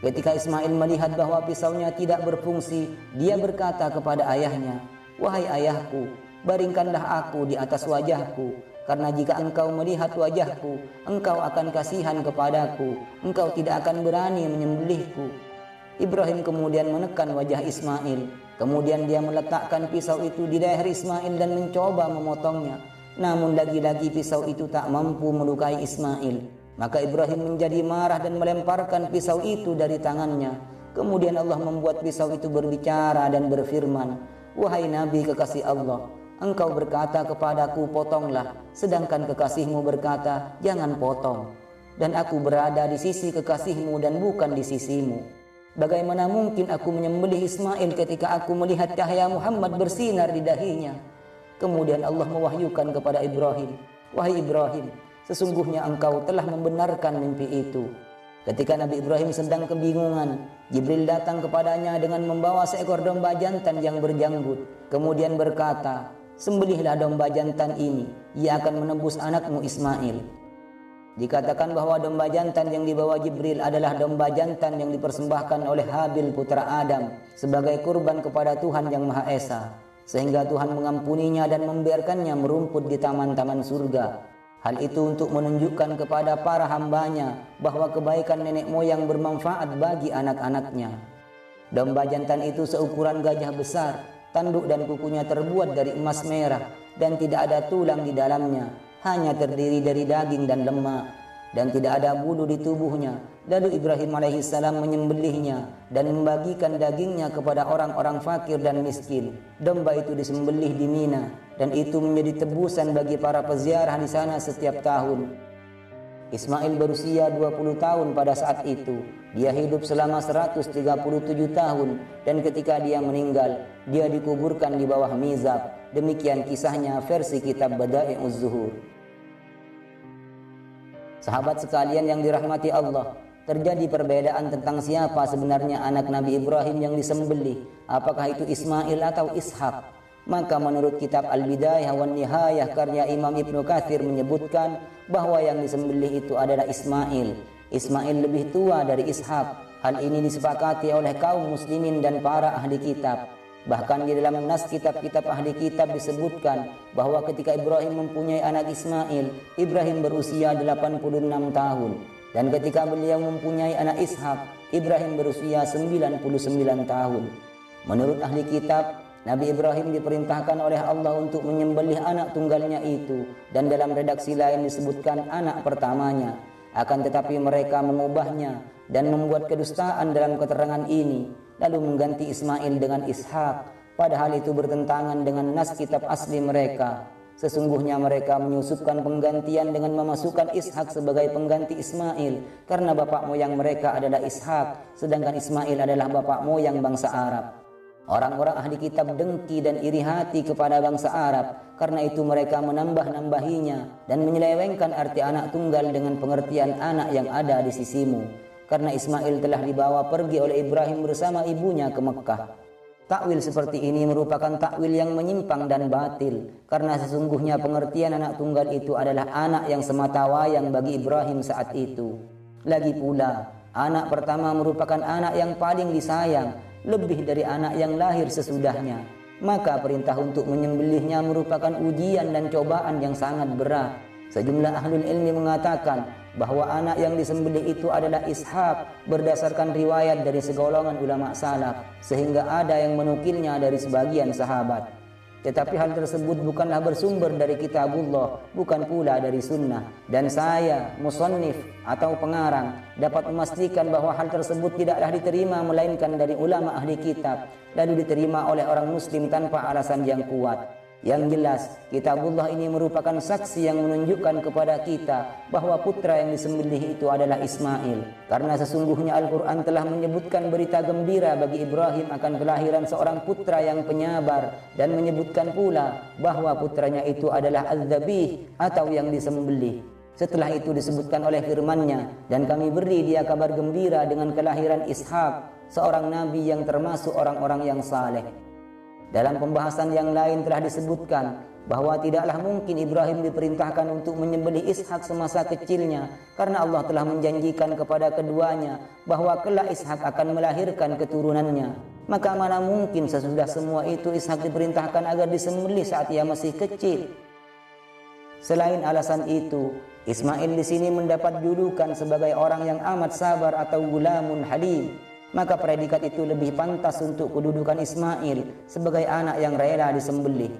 Ketika Ismail melihat bahwa pisaunya tidak berfungsi, dia berkata kepada ayahnya, "Wahai ayahku, baringkanlah aku di atas wajahku, karena jika engkau melihat wajahku, engkau akan kasihan kepadaku, engkau tidak akan berani menyembelihku." Ibrahim kemudian menekan wajah Ismail, kemudian dia meletakkan pisau itu di leher Ismail dan mencoba memotongnya. Namun lagi-lagi pisau itu tak mampu melukai Ismail. Maka Ibrahim menjadi marah dan melemparkan pisau itu dari tangannya. Kemudian Allah membuat pisau itu berbicara dan berfirman, "Wahai Nabi kekasih Allah, engkau berkata kepadaku potonglah, sedangkan kekasihmu berkata jangan potong. Dan aku berada di sisi kekasihmu dan bukan di sisimu. Bagaimana mungkin aku menyembelih Ismail ketika aku melihat cahaya Muhammad bersinar di dahinya?" Kemudian Allah mewahyukan kepada Ibrahim, "Wahai Ibrahim, sesungguhnya engkau telah membenarkan mimpi itu." Ketika Nabi Ibrahim sedang kebingungan, Jibril datang kepadanya dengan membawa seekor domba jantan yang berjanggut. Kemudian berkata, "Sembelihlah domba jantan ini, ia akan menebus anakmu Ismail." Dikatakan bahwa domba jantan yang dibawa Jibril adalah domba jantan yang dipersembahkan oleh Habil putra Adam sebagai kurban kepada Tuhan yang Maha Esa, sehingga Tuhan mengampuninya dan membiarkannya merumput di taman-taman surga. Hal itu untuk menunjukkan kepada para hambanya bahwa kebaikan nenek moyang bermanfaat bagi anak-anaknya. Domba jantan itu seukuran gajah besar, tanduk dan kukunya terbuat dari emas merah dan tidak ada tulang di dalamnya, hanya terdiri dari daging dan lemak, dan tidak ada bulu di tubuhnya. Lalu Ibrahim alaihissalam menyembelihnya dan membagikan dagingnya kepada orang-orang fakir dan miskin. Domba itu disembelih di Mina, dan itu menjadi tebusan bagi para peziarah di sana setiap tahun. Ismail berusia 20 tahun pada saat itu. Dia hidup selama 137 tahun, dan ketika dia meninggal, dia dikuburkan di bawah mizab. Demikian kisahnya versi kitab Bada'i'uz Zuhur. Sahabat sekalian yang dirahmati Allah, terjadi perbedaan tentang siapa sebenarnya anak Nabi Ibrahim yang disembelih, apakah itu Ismail atau Ishak. Maka menurut kitab Al-Bidayah wan Nihayah karya Imam Ibnu Katsir menyebutkan bahwa yang disembelih itu adalah Ismail. Ismail lebih tua dari Ishak. Hal ini disepakati oleh kaum muslimin dan para ahli kitab. Bahkan di dalam nas kitab-kitab ahli kitab disebutkan bahwa ketika Ibrahim mempunyai anak Ismail, Ibrahim berusia 86 tahun. Dan ketika beliau mempunyai anak Ishak, Ibrahim berusia 99 tahun. Menurut ahli kitab, Nabi Ibrahim diperintahkan oleh Allah untuk menyembelih anak tunggalnya itu, dan dalam redaksi lain disebutkan anak pertamanya. Akan tetapi mereka mengubahnya dan membuat kedustaan dalam keterangan ini, lalu mengganti Ismail dengan Ishak, padahal itu bertentangan dengan nas kitab asli mereka. Sesungguhnya mereka menyusupkan penggantian dengan memasukkan Ishak sebagai pengganti Ismail, karena bapak moyang mereka adalah Ishak, sedangkan Ismail adalah bapak moyang bangsa Arab. Orang-orang ahli kitab dengki dan iri hati kepada bangsa Arab, karena itu mereka menambah-nambahinya dan menyelewengkan arti anak tunggal dengan pengertian anak yang ada di sisimu, karena Ismail telah dibawa pergi oleh Ibrahim bersama ibunya ke Mekkah. Takwil seperti ini merupakan takwil yang menyimpang dan batil, karena sesungguhnya pengertian anak tunggal itu adalah anak yang semata wayang bagi Ibrahim saat itu. Lagi pula, anak pertama merupakan anak yang paling disayang, lebih dari anak yang lahir sesudahnya. Maka perintah untuk menyembelihnya merupakan ujian dan cobaan yang sangat berat. Sejumlah ahlul ilmi mengatakan bahwa anak yang disembelih itu adalah Ishak berdasarkan riwayat dari segolongan ulama salaf, sehingga ada yang menukilnya dari sebagian sahabat. Tetapi hal tersebut bukanlah bersumber dari kitabullah, bukan pula dari sunnah. Dan saya, musannif atau pengarang, dapat memastikan bahwa hal tersebut tidaklah diterima melainkan dari ulama ahli kitab, lalu diterima oleh orang muslim tanpa alasan yang kuat. Yang jelas, kitabullah ini merupakan saksi yang menunjukkan kepada kita bahwa putra yang disembelih itu adalah Ismail. Karena sesungguhnya Al-Quran telah menyebutkan berita gembira bagi Ibrahim akan kelahiran seorang putra yang penyabar, dan menyebutkan pula bahwa putranya itu adalah Az-Zabih atau yang disembelih. Setelah itu disebutkan oleh firman-Nya, dan kami beri dia kabar gembira dengan kelahiran Ishak, seorang nabi yang termasuk orang-orang yang saleh. Dalam pembahasan yang lain telah disebutkan bahwa tidaklah mungkin Ibrahim diperintahkan untuk menyembelih Ishak semasa kecilnya, karena Allah telah menjanjikan kepada keduanya bahwa kelak Ishak akan melahirkan keturunannya. Maka mana mungkin sesudah semua itu Ishak diperintahkan agar disembelih saat ia masih kecil. Selain alasan itu, Ismail di sini mendapat julukan sebagai orang yang amat sabar atau gulamun halim. Maka predikat itu lebih pantas untuk kedudukan Ismail sebagai anak yang rela disembelih.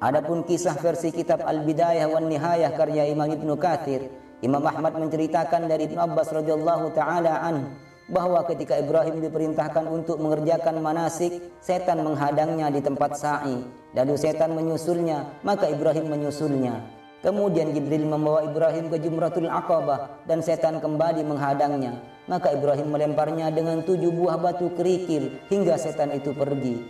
Adapun kisah versi kitab Al-Bidayah wan Nihayah karya Imam Ibnu Katsir, Imam Ahmad menceritakan dari Ibnu Abbas radhiyallahu taala anhu bahwa ketika Ibrahim diperintahkan untuk mengerjakan manasik, setan menghadangnya di tempat sa'i. Lalu setan menyusulnya, maka Ibrahim menyusulnya. Kemudian Jibril membawa Ibrahim ke Jumratul Aqabah dan setan kembali menghadangnya. Maka Ibrahim melemparnya dengan 7 buah batu kerikil hingga setan itu pergi.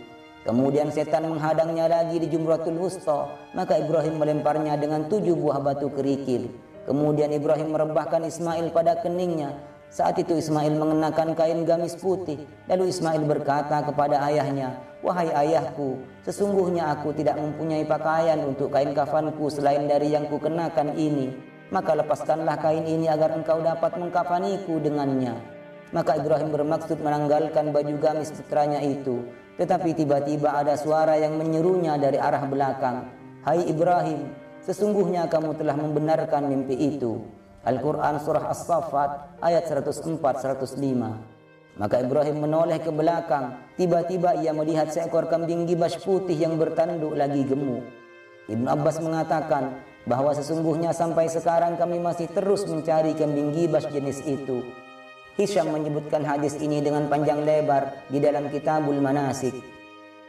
Kemudian setan menghadangnya lagi di Jumratul Wusta, maka Ibrahim melemparnya dengan 7 buah batu kerikil. Kemudian Ibrahim merebahkan Ismail pada keningnya. Saat itu Ismail mengenakan kain gamis putih. Lalu Ismail berkata kepada ayahnya, "Wahai ayahku, sesungguhnya aku tidak mempunyai pakaian untuk kain kafanku selain dari yang kukenakan ini. Maka lepaskanlah kain ini agar engkau dapat mengkafaniku dengannya." Maka Ibrahim bermaksud menanggalkan baju gamis putranya itu. Tetapi tiba-tiba ada suara yang menyerunya dari arah belakang, "Hai Ibrahim, sesungguhnya kamu telah membenarkan mimpi itu." Al-Quran Surah As-Saffat ayat 104-105. Maka Ibrahim menoleh ke belakang. Tiba-tiba ia melihat seekor kambing gibas putih yang bertanduk lagi gemuk. Ibnu Abbas mengatakan bahwa sesungguhnya sampai sekarang kami masih terus mencari kambing gibas jenis itu. Hisham menyebutkan hadis ini dengan panjang lebar di dalam Kitabul Manasik.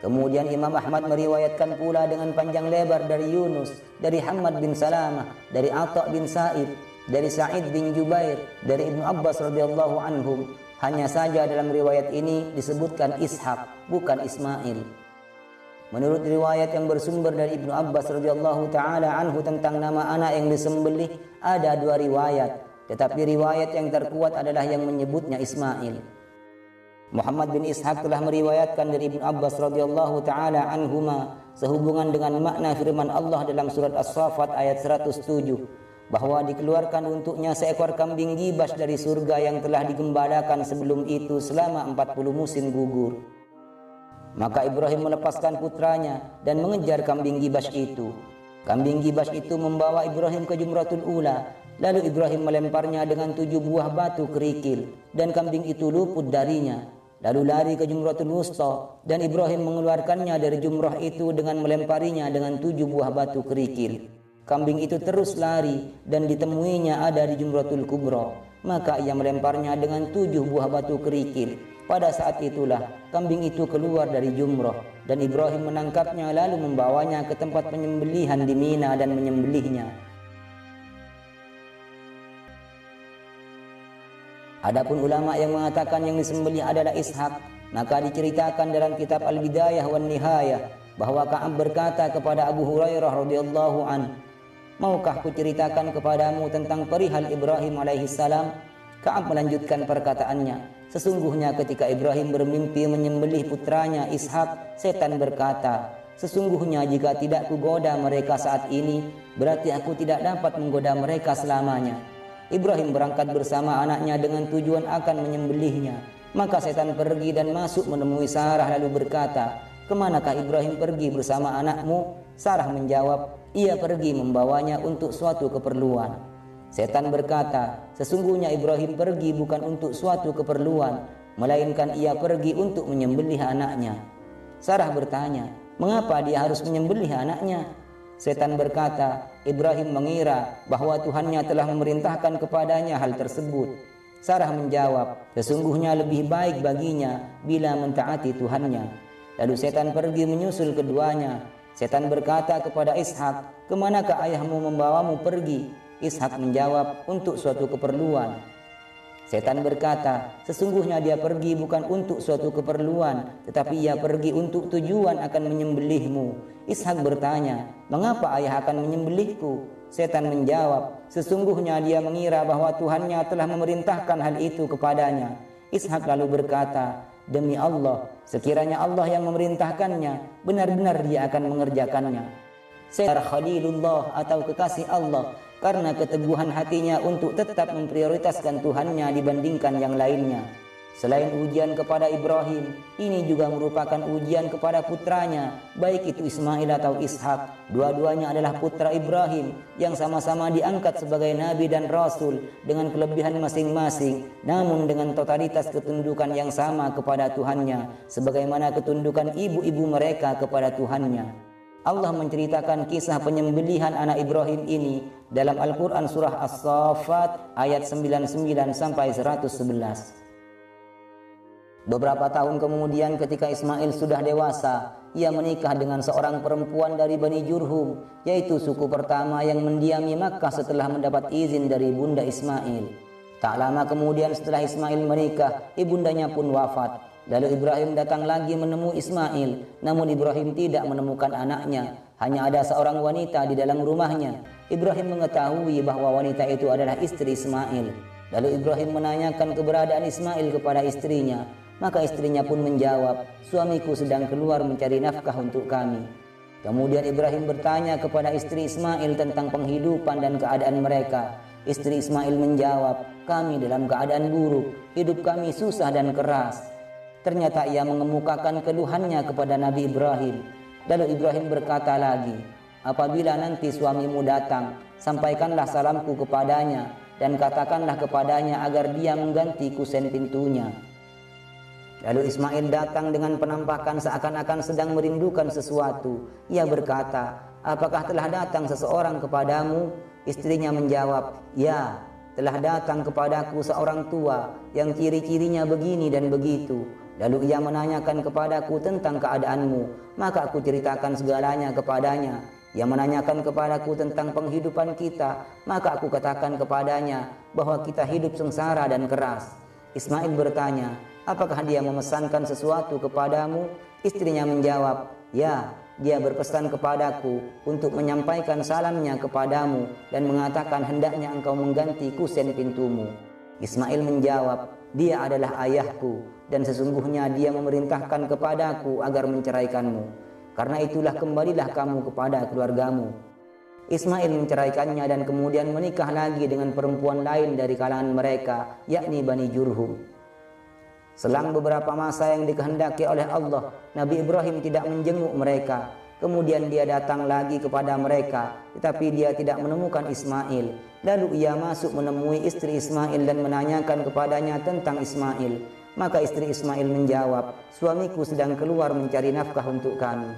Kemudian Imam Ahmad meriwayatkan pula dengan panjang lebar dari Yunus, dari Hammad bin Salamah, dari Atha bin Sa'id, dari Sa'id bin Jubair, dari Ibnu Abbas radhiyallahu anhum. Hanya saja dalam riwayat ini disebutkan Ishak, bukan Ismail. Menurut riwayat yang bersumber dari Ibnu Abbas radhiyallahu taala anhu tentang nama anak yang disembelih, ada 2 riwayat, tetapi riwayat yang terkuat adalah yang menyebutnya Ismail. Muhammad bin Ishaq telah meriwayatkan dari Ibnu Abbas radhiyallahu taala anhuma sehubungan dengan makna firman Allah dalam surat As-Saffat ayat 107, bahwa dikeluarkan untuknya seekor kambing gibas dari surga yang telah digembalakan sebelum itu selama 40 musim gugur. Maka Ibrahim melepaskan putranya dan mengejar kambing gibas itu. Kambing gibas itu membawa Ibrahim ke Jumratul Ula. Lalu Ibrahim melemparnya dengan 7 buah batu kerikil, dan kambing itu luput darinya. Lalu lari ke Jumratul Wusta, dan Ibrahim mengeluarkannya dari jumrah itu dengan melemparinya dengan 7 buah batu kerikil. Kambing itu terus lari dan ditemuinya ada di Jumratul Kubra. Maka ia melemparnya dengan 7 buah batu kerikil. Pada saat itulah kambing itu keluar dari jumrah, dan Ibrahim menangkapnya lalu membawanya ke tempat penyembelihan di Mina dan menyembelihnya. Adapun ulama yang mengatakan yang disembelih adalah Ishak, maka diceritakan dalam kitab Al-Bidayah wan Nihayah bahwa Ka'ab berkata kepada Abu Hurairah radhiyallahu anhu, "Maukah kuceritakan kepadamu tentang perihal Ibrahim alaihissalam?" Ka'ab melanjutkan perkataannya, "Sesungguhnya ketika Ibrahim bermimpi menyembelih putranya Ishak, setan berkata, 'Sesungguhnya jika tidak kugoda mereka saat ini, berarti aku tidak dapat menggoda mereka selamanya.' Ibrahim berangkat bersama anaknya dengan tujuan akan menyembelihnya. Maka setan pergi dan masuk menemui Sarah lalu berkata, 'Kemanakah Ibrahim pergi bersama anakmu?' Sarah menjawab, 'Ia pergi membawanya untuk suatu keperluan.' Setan berkata, 'Sesungguhnya Ibrahim pergi bukan untuk suatu keperluan, melainkan ia pergi untuk menyembelih anaknya.' Sarah bertanya, 'Mengapa dia harus menyembelih anaknya?' Setan berkata, 'Ibrahim mengira bahwa Tuhannya telah memerintahkan kepadanya hal tersebut.' Sarah menjawab, 'Sesungguhnya lebih baik baginya bila mentaati Tuhannya.' Lalu setan pergi menyusul keduanya. Setan berkata kepada Ishak, "Kemanakah ayahmu membawamu pergi?" Ishak menjawab, "Untuk suatu keperluan." Setan berkata, "Sesungguhnya dia pergi bukan untuk suatu keperluan, tetapi ia pergi untuk tujuan akan menyembelihmu." Ishak bertanya, "Mengapa ayah akan menyembelihku?" Setan menjawab, "Sesungguhnya dia mengira bahwa Tuhannya telah memerintahkan hal itu kepadanya." Ishak lalu berkata, "Demi Allah, sekiranya Allah yang memerintahkannya, benar-benar dia akan mengerjakannya." Setan Khalilullah atau kekasih Allah karena keteguhan hatinya untuk tetap memprioritaskan Tuhannya dibandingkan yang lainnya. Selain ujian kepada Ibrahim, ini juga merupakan ujian kepada putranya, baik itu Ismail atau Ishak. Dua-duanya adalah putra Ibrahim yang sama-sama diangkat sebagai nabi dan rasul dengan kelebihan masing-masing, namun dengan totalitas ketundukan yang sama kepada Tuhannya, sebagaimana ketundukan ibu-ibu mereka kepada Tuhannya. Allah menceritakan kisah penyembelihan anak Ibrahim ini dalam Al-Quran surah As-Saffat ayat 99 sampai 111. Beberapa tahun kemudian ketika Ismail sudah dewasa, ia menikah dengan seorang perempuan dari Bani Jurhum, yaitu suku pertama yang mendiami Makkah setelah mendapat izin dari bunda Ismail. Tak lama kemudian setelah Ismail menikah, ibundanya pun wafat. Lalu Ibrahim datang lagi menemui Ismail, namun Ibrahim tidak menemukan anaknya. Hanya ada seorang wanita di dalam rumahnya. Ibrahim mengetahui bahwa wanita itu adalah istri Ismail. Lalu Ibrahim menanyakan keberadaan Ismail kepada istrinya. Maka istrinya pun menjawab, "Suamiku sedang keluar mencari nafkah untuk kami." Kemudian Ibrahim bertanya kepada istri Ismail tentang penghidupan dan keadaan mereka. Istri Ismail menjawab, "Kami dalam keadaan buruk, hidup kami susah dan keras." Ternyata ia mengemukakan keluhannya kepada Nabi Ibrahim. Lalu Ibrahim berkata lagi, "Apabila nanti suamimu datang, sampaikanlah salamku kepadanya dan katakanlah kepadanya agar dia mengganti kusen pintunya." Lalu Ismail datang dengan penampakan seakan-akan sedang merindukan sesuatu. Ia berkata, "Apakah telah datang seseorang kepadamu?" Istrinya menjawab, "Ya, telah datang kepadaku seorang tua yang ciri-cirinya begini dan begitu." Lalu ia menanyakan kepadaku tentang keadaanmu, maka aku ceritakan segalanya kepadanya. Ia menanyakan kepadaku tentang penghidupan kita, maka aku katakan kepadanya bahwa kita hidup sengsara dan keras. Ismail bertanya, "Apakah dia memesankan sesuatu kepadamu?" Istrinya menjawab, "Ya, dia berpesan kepadaku untuk menyampaikan salamnya kepadamu dan mengatakan hendaknya engkau mengganti kusen pintumu." Ismail menjawab, "Dia adalah ayahku dan sesungguhnya dia memerintahkan kepadaku agar menceraikanmu. Karena itulah kembalilah kamu kepada keluargamu." Ismail menceraikannya dan kemudian menikah lagi dengan perempuan lain dari kalangan mereka, yakni Bani Jurhum. Selang beberapa masa yang dikehendaki oleh Allah, Nabi Ibrahim tidak menjenguk mereka. Kemudian dia datang lagi kepada mereka, tetapi dia tidak menemukan Ismail. Lalu ia masuk menemui istri Ismail dan menanyakan kepadanya tentang Ismail. Maka istri Ismail menjawab, "Suamiku sedang keluar mencari nafkah untuk kami."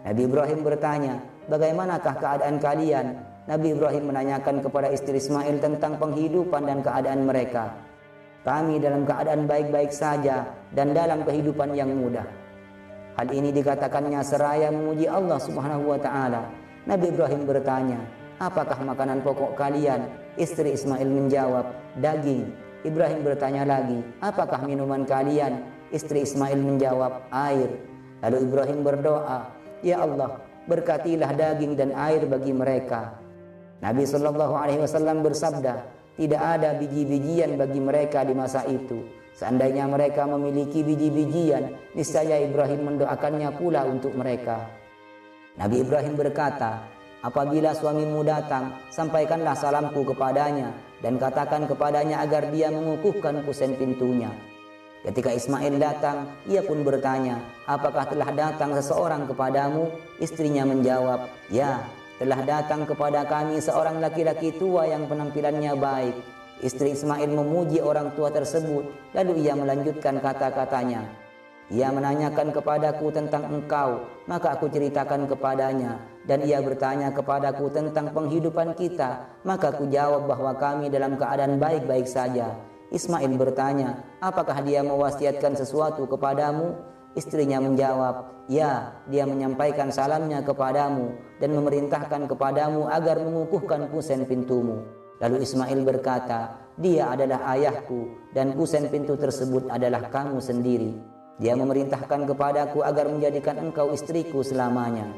Nabi Ibrahim bertanya, "Bagaimanakah keadaan kalian?" Nabi Ibrahim menanyakan kepada istri Ismail tentang penghidupan dan keadaan mereka. "Kami dalam keadaan baik-baik saja dan dalam kehidupan yang mudah." Hal ini dikatakannya seraya memuji Allah Subhanahu wa taala. Nabi Ibrahim bertanya, "Apakah makanan pokok kalian?" Istri Ismail menjawab, "Daging." Ibrahim bertanya lagi, "Apakah minuman kalian?" Istri Ismail menjawab, "Air." Lalu Ibrahim berdoa, "Ya Allah, berkatilah daging dan air bagi mereka." Nabi SAW bersabda, "Tidak ada biji-bijian bagi mereka di masa itu. Seandainya mereka memiliki biji-bijian, niscaya Ibrahim mendoakannya pula untuk mereka." Nabi Ibrahim berkata, "Apabila suamimu datang, sampaikanlah salamku kepadanya dan katakan kepadanya agar dia mengukuhkan kusen pintunya." Ketika Ismail datang, ia pun bertanya, "Apakah telah datang seseorang kepadamu?" Istrinya menjawab, "Ya, telah datang kepada kami seorang laki-laki tua yang penampilannya baik." Istri Ismail memuji orang tua tersebut, lalu ia melanjutkan kata-katanya, "Ia menanyakan kepadaku tentang engkau, maka aku ceritakan kepadanya, dan ia bertanya kepadaku tentang penghidupan kita, maka aku jawab bahwa kami dalam keadaan baik-baik saja." Ismail bertanya, "Apakah dia mewasiatkan sesuatu kepadamu?" Istrinya menjawab, "Ya, dia menyampaikan salamnya kepadamu dan memerintahkan kepadamu agar mengukuhkan kusen pintumu." Lalu Ismail berkata, "Dia adalah ayahku dan kusen pintu tersebut adalah kamu sendiri. Dia memerintahkan kepadaku agar menjadikan engkau istriku selamanya."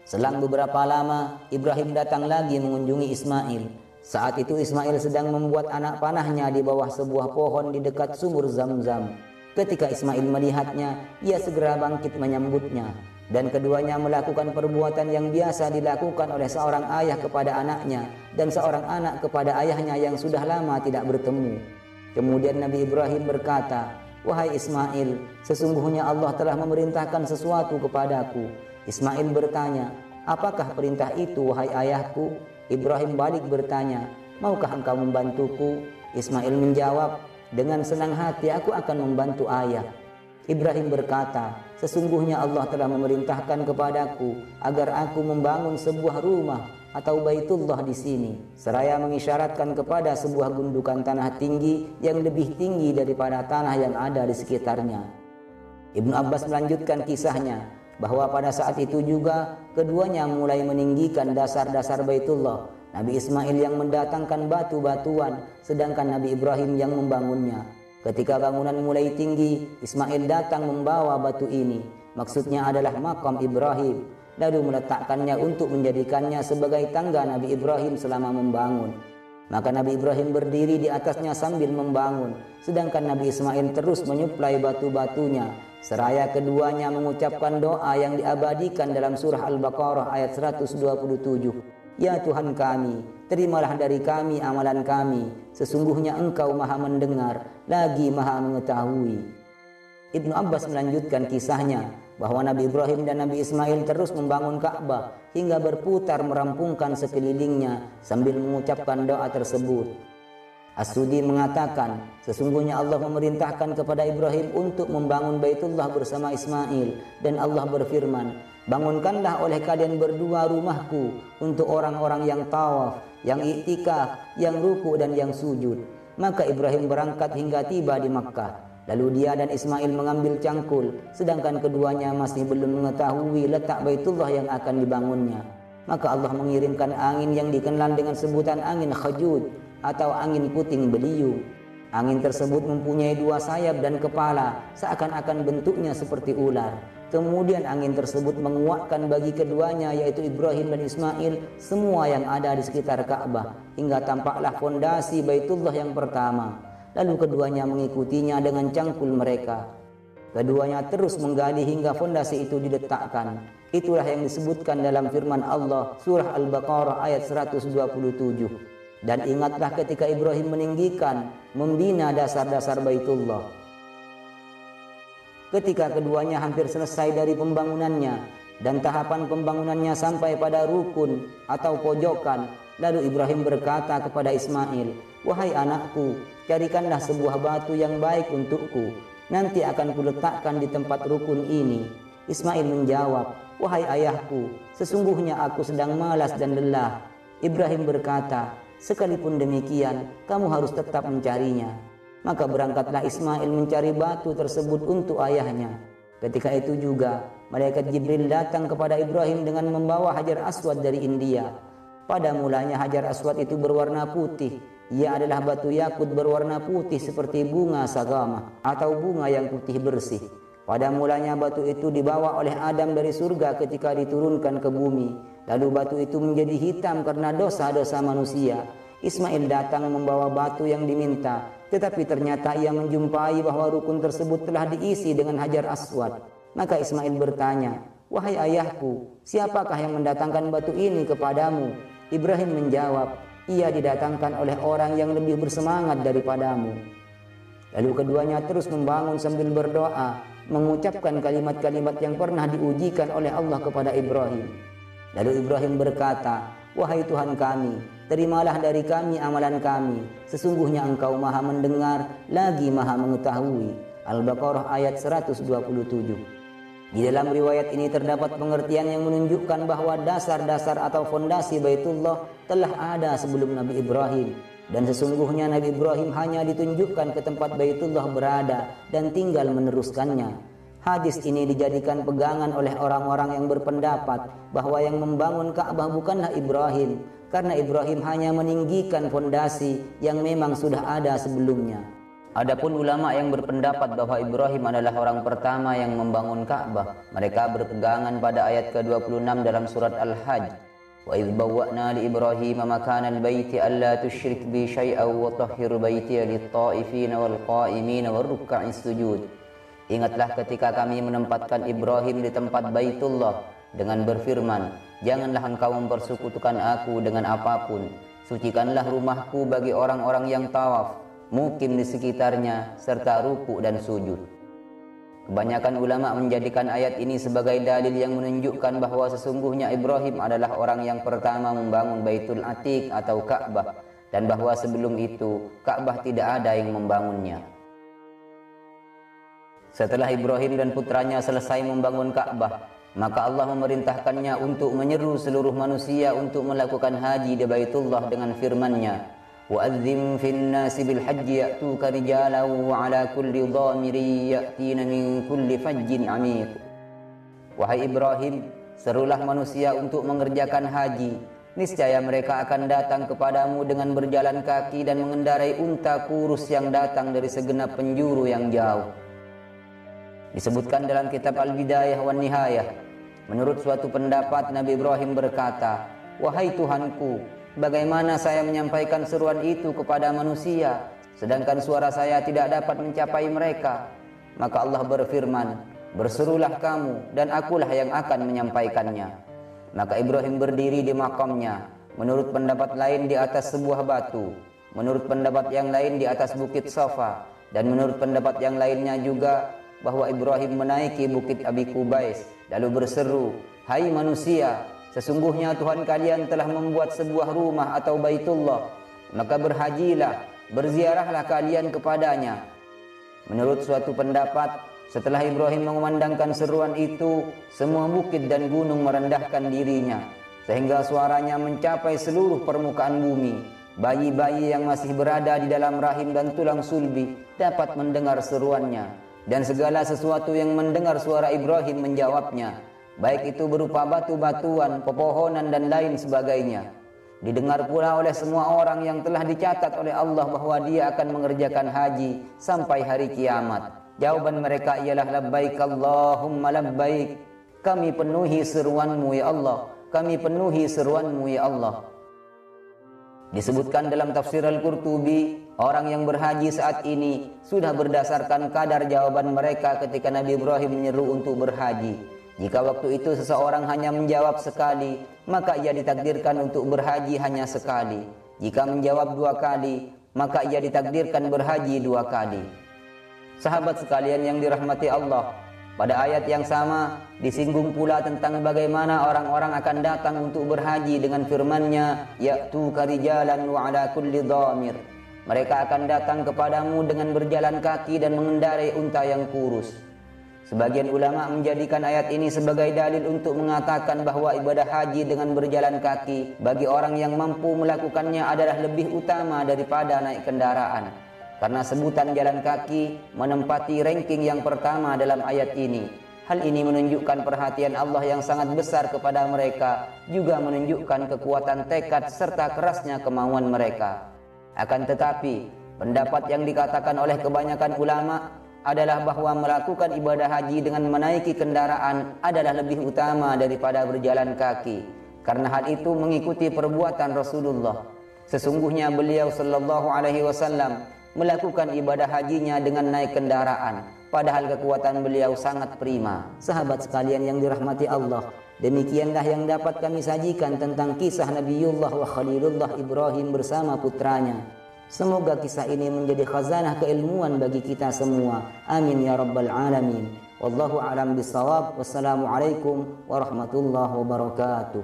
Selang beberapa lama, Ibrahim datang lagi mengunjungi Ismail. Saat itu Ismail sedang membuat anak panahnya di bawah sebuah pohon di dekat sumur Zam-Zam. Ketika Ismail melihatnya, ia segera bangkit menyambutnya, dan keduanya melakukan perbuatan yang biasa dilakukan oleh seorang ayah kepada anaknya dan seorang anak kepada ayahnya yang sudah lama tidak bertemu. Kemudian Nabi Ibrahim berkata, "Wahai Ismail, sesungguhnya Allah telah memerintahkan sesuatu kepadaku." Ismail bertanya, "Apakah perintah itu, wahai ayahku?" Ibrahim balik bertanya, "Maukah engkau membantuku?" Ismail menjawab, "Dengan senang hati aku akan membantu ayah." Ibrahim berkata, "Sesungguhnya Allah telah memerintahkan kepadaku agar aku membangun sebuah rumah atau Baitullah di sini." Seraya mengisyaratkan kepada sebuah gundukan tanah tinggi yang lebih tinggi daripada tanah yang ada di sekitarnya. Ibnu Abbas melanjutkan kisahnya bahwa pada saat itu juga keduanya mulai meninggikan dasar-dasar Baitullah. Nabi Ismail yang mendatangkan batu-batuan, sedangkan Nabi Ibrahim yang membangunnya. Ketika bangunan mulai tinggi, Ismail datang membawa batu ini. Maksudnya adalah makam Ibrahim, lalu meletakkannya untuk menjadikannya sebagai tangga Nabi Ibrahim selama membangun. Maka Nabi Ibrahim berdiri di atasnya sambil membangun, sedangkan Nabi Ismail terus menyuplai batu-batunya. Seraya keduanya mengucapkan doa yang diabadikan dalam surah Al-Baqarah ayat 127. "Ya Tuhan kami, terimalah dari kami amalan kami. Sesungguhnya Engkau Maha Mendengar, lagi Maha Mengetahui." Ibnu Abbas melanjutkan kisahnya bahwa Nabi Ibrahim dan Nabi Ismail terus membangun Ka'bah hingga berputar merampungkan sekelilingnya sambil mengucapkan doa tersebut. As-Sudi mengatakan, sesungguhnya Allah memerintahkan kepada Ibrahim untuk membangun Baitullah bersama Ismail, dan Allah berfirman, "Bangunkanlah oleh kalian berdua rumahku untuk orang-orang yang tawaf, yang iktikaf, yang ruku dan yang sujud." Maka Ibrahim berangkat hingga tiba di Makkah. Lalu dia dan Ismail mengambil cangkul, sedangkan keduanya masih belum mengetahui letak Baitullah yang akan dibangunnya. Maka Allah mengirimkan angin yang dikenal dengan sebutan angin khajud atau angin puting beliung. Angin tersebut mempunyai dua sayap dan kepala, seakan-akan bentuknya seperti ular. Kemudian angin tersebut menguatkan bagi keduanya, yaitu Ibrahim dan Ismail, semua yang ada di sekitar Ka'bah, hingga tampaklah fondasi Baitullah yang pertama. Lalu keduanya mengikutinya dengan cangkul mereka. Keduanya terus menggali hingga fondasi itu diletakkan. Itulah yang disebutkan dalam firman Allah surah Al-Baqarah ayat 127. "Dan ingatlah ketika Ibrahim meninggikan, membina dasar-dasar Baitullah." Ketika keduanya hampir selesai dari pembangunannya dan tahapan pembangunannya sampai pada rukun atau pojokan, lalu Ibrahim berkata kepada Ismail, "Wahai anakku, carikanlah sebuah batu yang baik untukku. Nanti akan kuletakkan di tempat rukun ini." Ismail menjawab, "Wahai ayahku, sesungguhnya aku sedang malas dan lelah." Ibrahim berkata, "Sekalipun demikian, kamu harus tetap mencarinya." Maka berangkatlah Ismail mencari batu tersebut untuk ayahnya. Ketika itu juga, malaikat Jibril datang kepada Ibrahim dengan membawa Hajar Aswad dari India. Pada mulanya Hajar Aswad itu berwarna putih. Ia adalah batu yakut berwarna putih seperti bunga sagamah atau bunga yang putih bersih. Pada mulanya batu itu dibawa oleh Adam dari surga ketika diturunkan ke bumi. Lalu batu itu menjadi hitam karena dosa-dosa manusia. Ismail datang membawa batu yang diminta, tetapi ternyata ia menjumpai bahwa rukun tersebut telah diisi dengan Hajar Aswad. Maka Ismail bertanya, "Wahai ayahku, siapakah yang mendatangkan batu ini kepadamu?" Ibrahim menjawab, "Ia didatangkan oleh orang yang lebih bersemangat daripadamu." Lalu keduanya terus membangun sambil berdoa, mengucapkan kalimat-kalimat yang pernah diujikan oleh Allah kepada Ibrahim. Lalu Ibrahim berkata, "Wahai Tuhan kami, terimalah dari kami amalan kami. Sesungguhnya Engkau Maha Mendengar, lagi Maha Mengetahui." Al-Baqarah ayat 127. Di dalam riwayat ini terdapat pengertian yang menunjukkan bahwa dasar-dasar atau fondasi Baitullah telah ada sebelum Nabi Ibrahim. Dan sesungguhnya Nabi Ibrahim hanya ditunjukkan ke tempat Baitullah berada dan tinggal meneruskannya. Hadis ini dijadikan pegangan oleh orang-orang yang berpendapat bahwa yang membangun Ka'bah bukanlah Ibrahim, karena Ibrahim hanya meninggikan fondasi yang memang sudah ada sebelumnya. Adapun ulama yang berpendapat bahwa Ibrahim adalah orang pertama yang membangun Ka'bah, mereka berpegangan pada ayat ke-26 dalam surat Al-Hajj. Wa idh bawwa'na li Ibrahim makanal baiti alla tusyrik bi syai'an wa tahhir baiti lit-ta'ifina wal qa'imina war ruk'is sujud. Ingatlah ketika kami menempatkan Ibrahim di tempat Baitullah dengan berfirman, janganlah engkau mempersekutukan aku dengan apapun. Sucikanlah rumahku bagi orang-orang yang tawaf, mukim di sekitarnya, serta ruku dan sujud. Kebanyakan ulama menjadikan ayat ini sebagai dalil yang menunjukkan bahwa sesungguhnya Ibrahim adalah orang yang pertama membangun Baitul Atiq atau Ka'bah, dan bahwa sebelum itu Ka'bah tidak ada yang membangunnya. Setelah Ibrahim dan putranya selesai membangun Ka'bah, maka Allah memerintahkannya untuk menyeru seluruh manusia untuk melakukan haji di Baitullah dengan firman-Nya, وَأَذِّمْ فِي النَّاسِ بِالْحَجِّ يَأْتُوكَ رِجَالًا وَعَلَى كُلِّ ضَامِرٍ يَأْتِينَ مِنْ كُلِّ فَجٍّ عَمِيقٍ. Wahai Ibrahim, serulah manusia untuk mengerjakan haji. Niscaya mereka akan datang kepadamu dengan berjalan kaki dan mengendarai unta kurus yang datang dari segenap penjuru yang jauh. Disebutkan dalam kitab Al-Bidayah wan Nihayah, menurut suatu pendapat Nabi Ibrahim berkata, wahai Tuhanku, bagaimana saya menyampaikan seruan itu kepada manusia, sedangkan suara saya tidak dapat mencapai mereka? Maka Allah berfirman, berserulah kamu dan akulah yang akan menyampaikannya. Maka Ibrahim berdiri di makamnya, menurut pendapat lain di atas sebuah batu, menurut pendapat yang lain di atas bukit Safa, dan menurut pendapat yang lainnya juga bahwa Ibrahim menaiki bukit Abi Qubais lalu berseru, hai manusia, sesungguhnya Tuhan kalian telah membuat sebuah rumah atau Baitullah, maka berhajilah, berziarahlah kalian kepadanya. Menurut suatu pendapat, setelah Ibrahim mengumandangkan seruan itu, semua bukit dan gunung merendahkan dirinya sehingga suaranya mencapai seluruh permukaan bumi. Bayi-bayi yang masih berada di dalam rahim dan tulang sulbi dapat mendengar seruannya, dan segala sesuatu yang mendengar suara Ibrahim menjawabnya, baik itu berupa batu-batuan, pepohonan dan lain sebagainya. Didengar pula oleh semua orang yang telah dicatat oleh Allah bahwa dia akan mengerjakan haji sampai hari kiamat. Jawaban mereka ialah labbaik Allahumma labbaik. Kami penuhi seruanmu ya Allah, kami penuhi seruanmu ya Allah. Disebutkan dalam tafsir Al-Qurtubi, orang yang berhaji saat ini sudah berdasarkan kadar jawaban mereka ketika Nabi Ibrahim menyeru untuk berhaji. Jika waktu itu seseorang hanya menjawab sekali, maka ia ditakdirkan untuk berhaji hanya sekali. Jika menjawab 2 kali, maka ia ditakdirkan berhaji 2 kali. Sahabat sekalian yang dirahmati Allah, pada ayat yang sama disinggung pula tentang bagaimana orang-orang akan datang untuk berhaji dengan firman-Nya, ya'tuka rijalan wa ala kulli dhamir. Mereka akan datang kepadamu dengan berjalan kaki dan mengendarai unta yang kurus. Sebagian ulama menjadikan ayat ini sebagai dalil untuk mengatakan bahwa ibadah haji dengan berjalan kaki bagi orang yang mampu melakukannya adalah lebih utama daripada naik kendaraan, karena sebutan jalan kaki menempati ranking yang pertama dalam ayat ini. Hal ini menunjukkan perhatian Allah yang sangat besar kepada mereka, juga menunjukkan kekuatan tekad serta kerasnya kemauan mereka. Akan tetapi, pendapat yang dikatakan oleh kebanyakan ulama adalah bahwa melakukan ibadah haji dengan menaiki kendaraan adalah lebih utama daripada berjalan kaki, karena hal itu mengikuti perbuatan Rasulullah. Sesungguhnya beliau sallallahu alaihi wasallam melakukan ibadah hajinya dengan naik kendaraan, padahal kekuatan beliau sangat prima. Sahabat sekalian yang dirahmati Allah, demikianlah yang dapat kami sajikan tentang kisah Nabiullah wa Khalilullah Ibrahim bersama putranya. Semoga kisah ini menjadi khazanah keilmuan bagi kita semua. Amin ya rabbal alamin. Wallahu a'lam bissawab. Wassalamualaikum warahmatullahi wabarakatuh.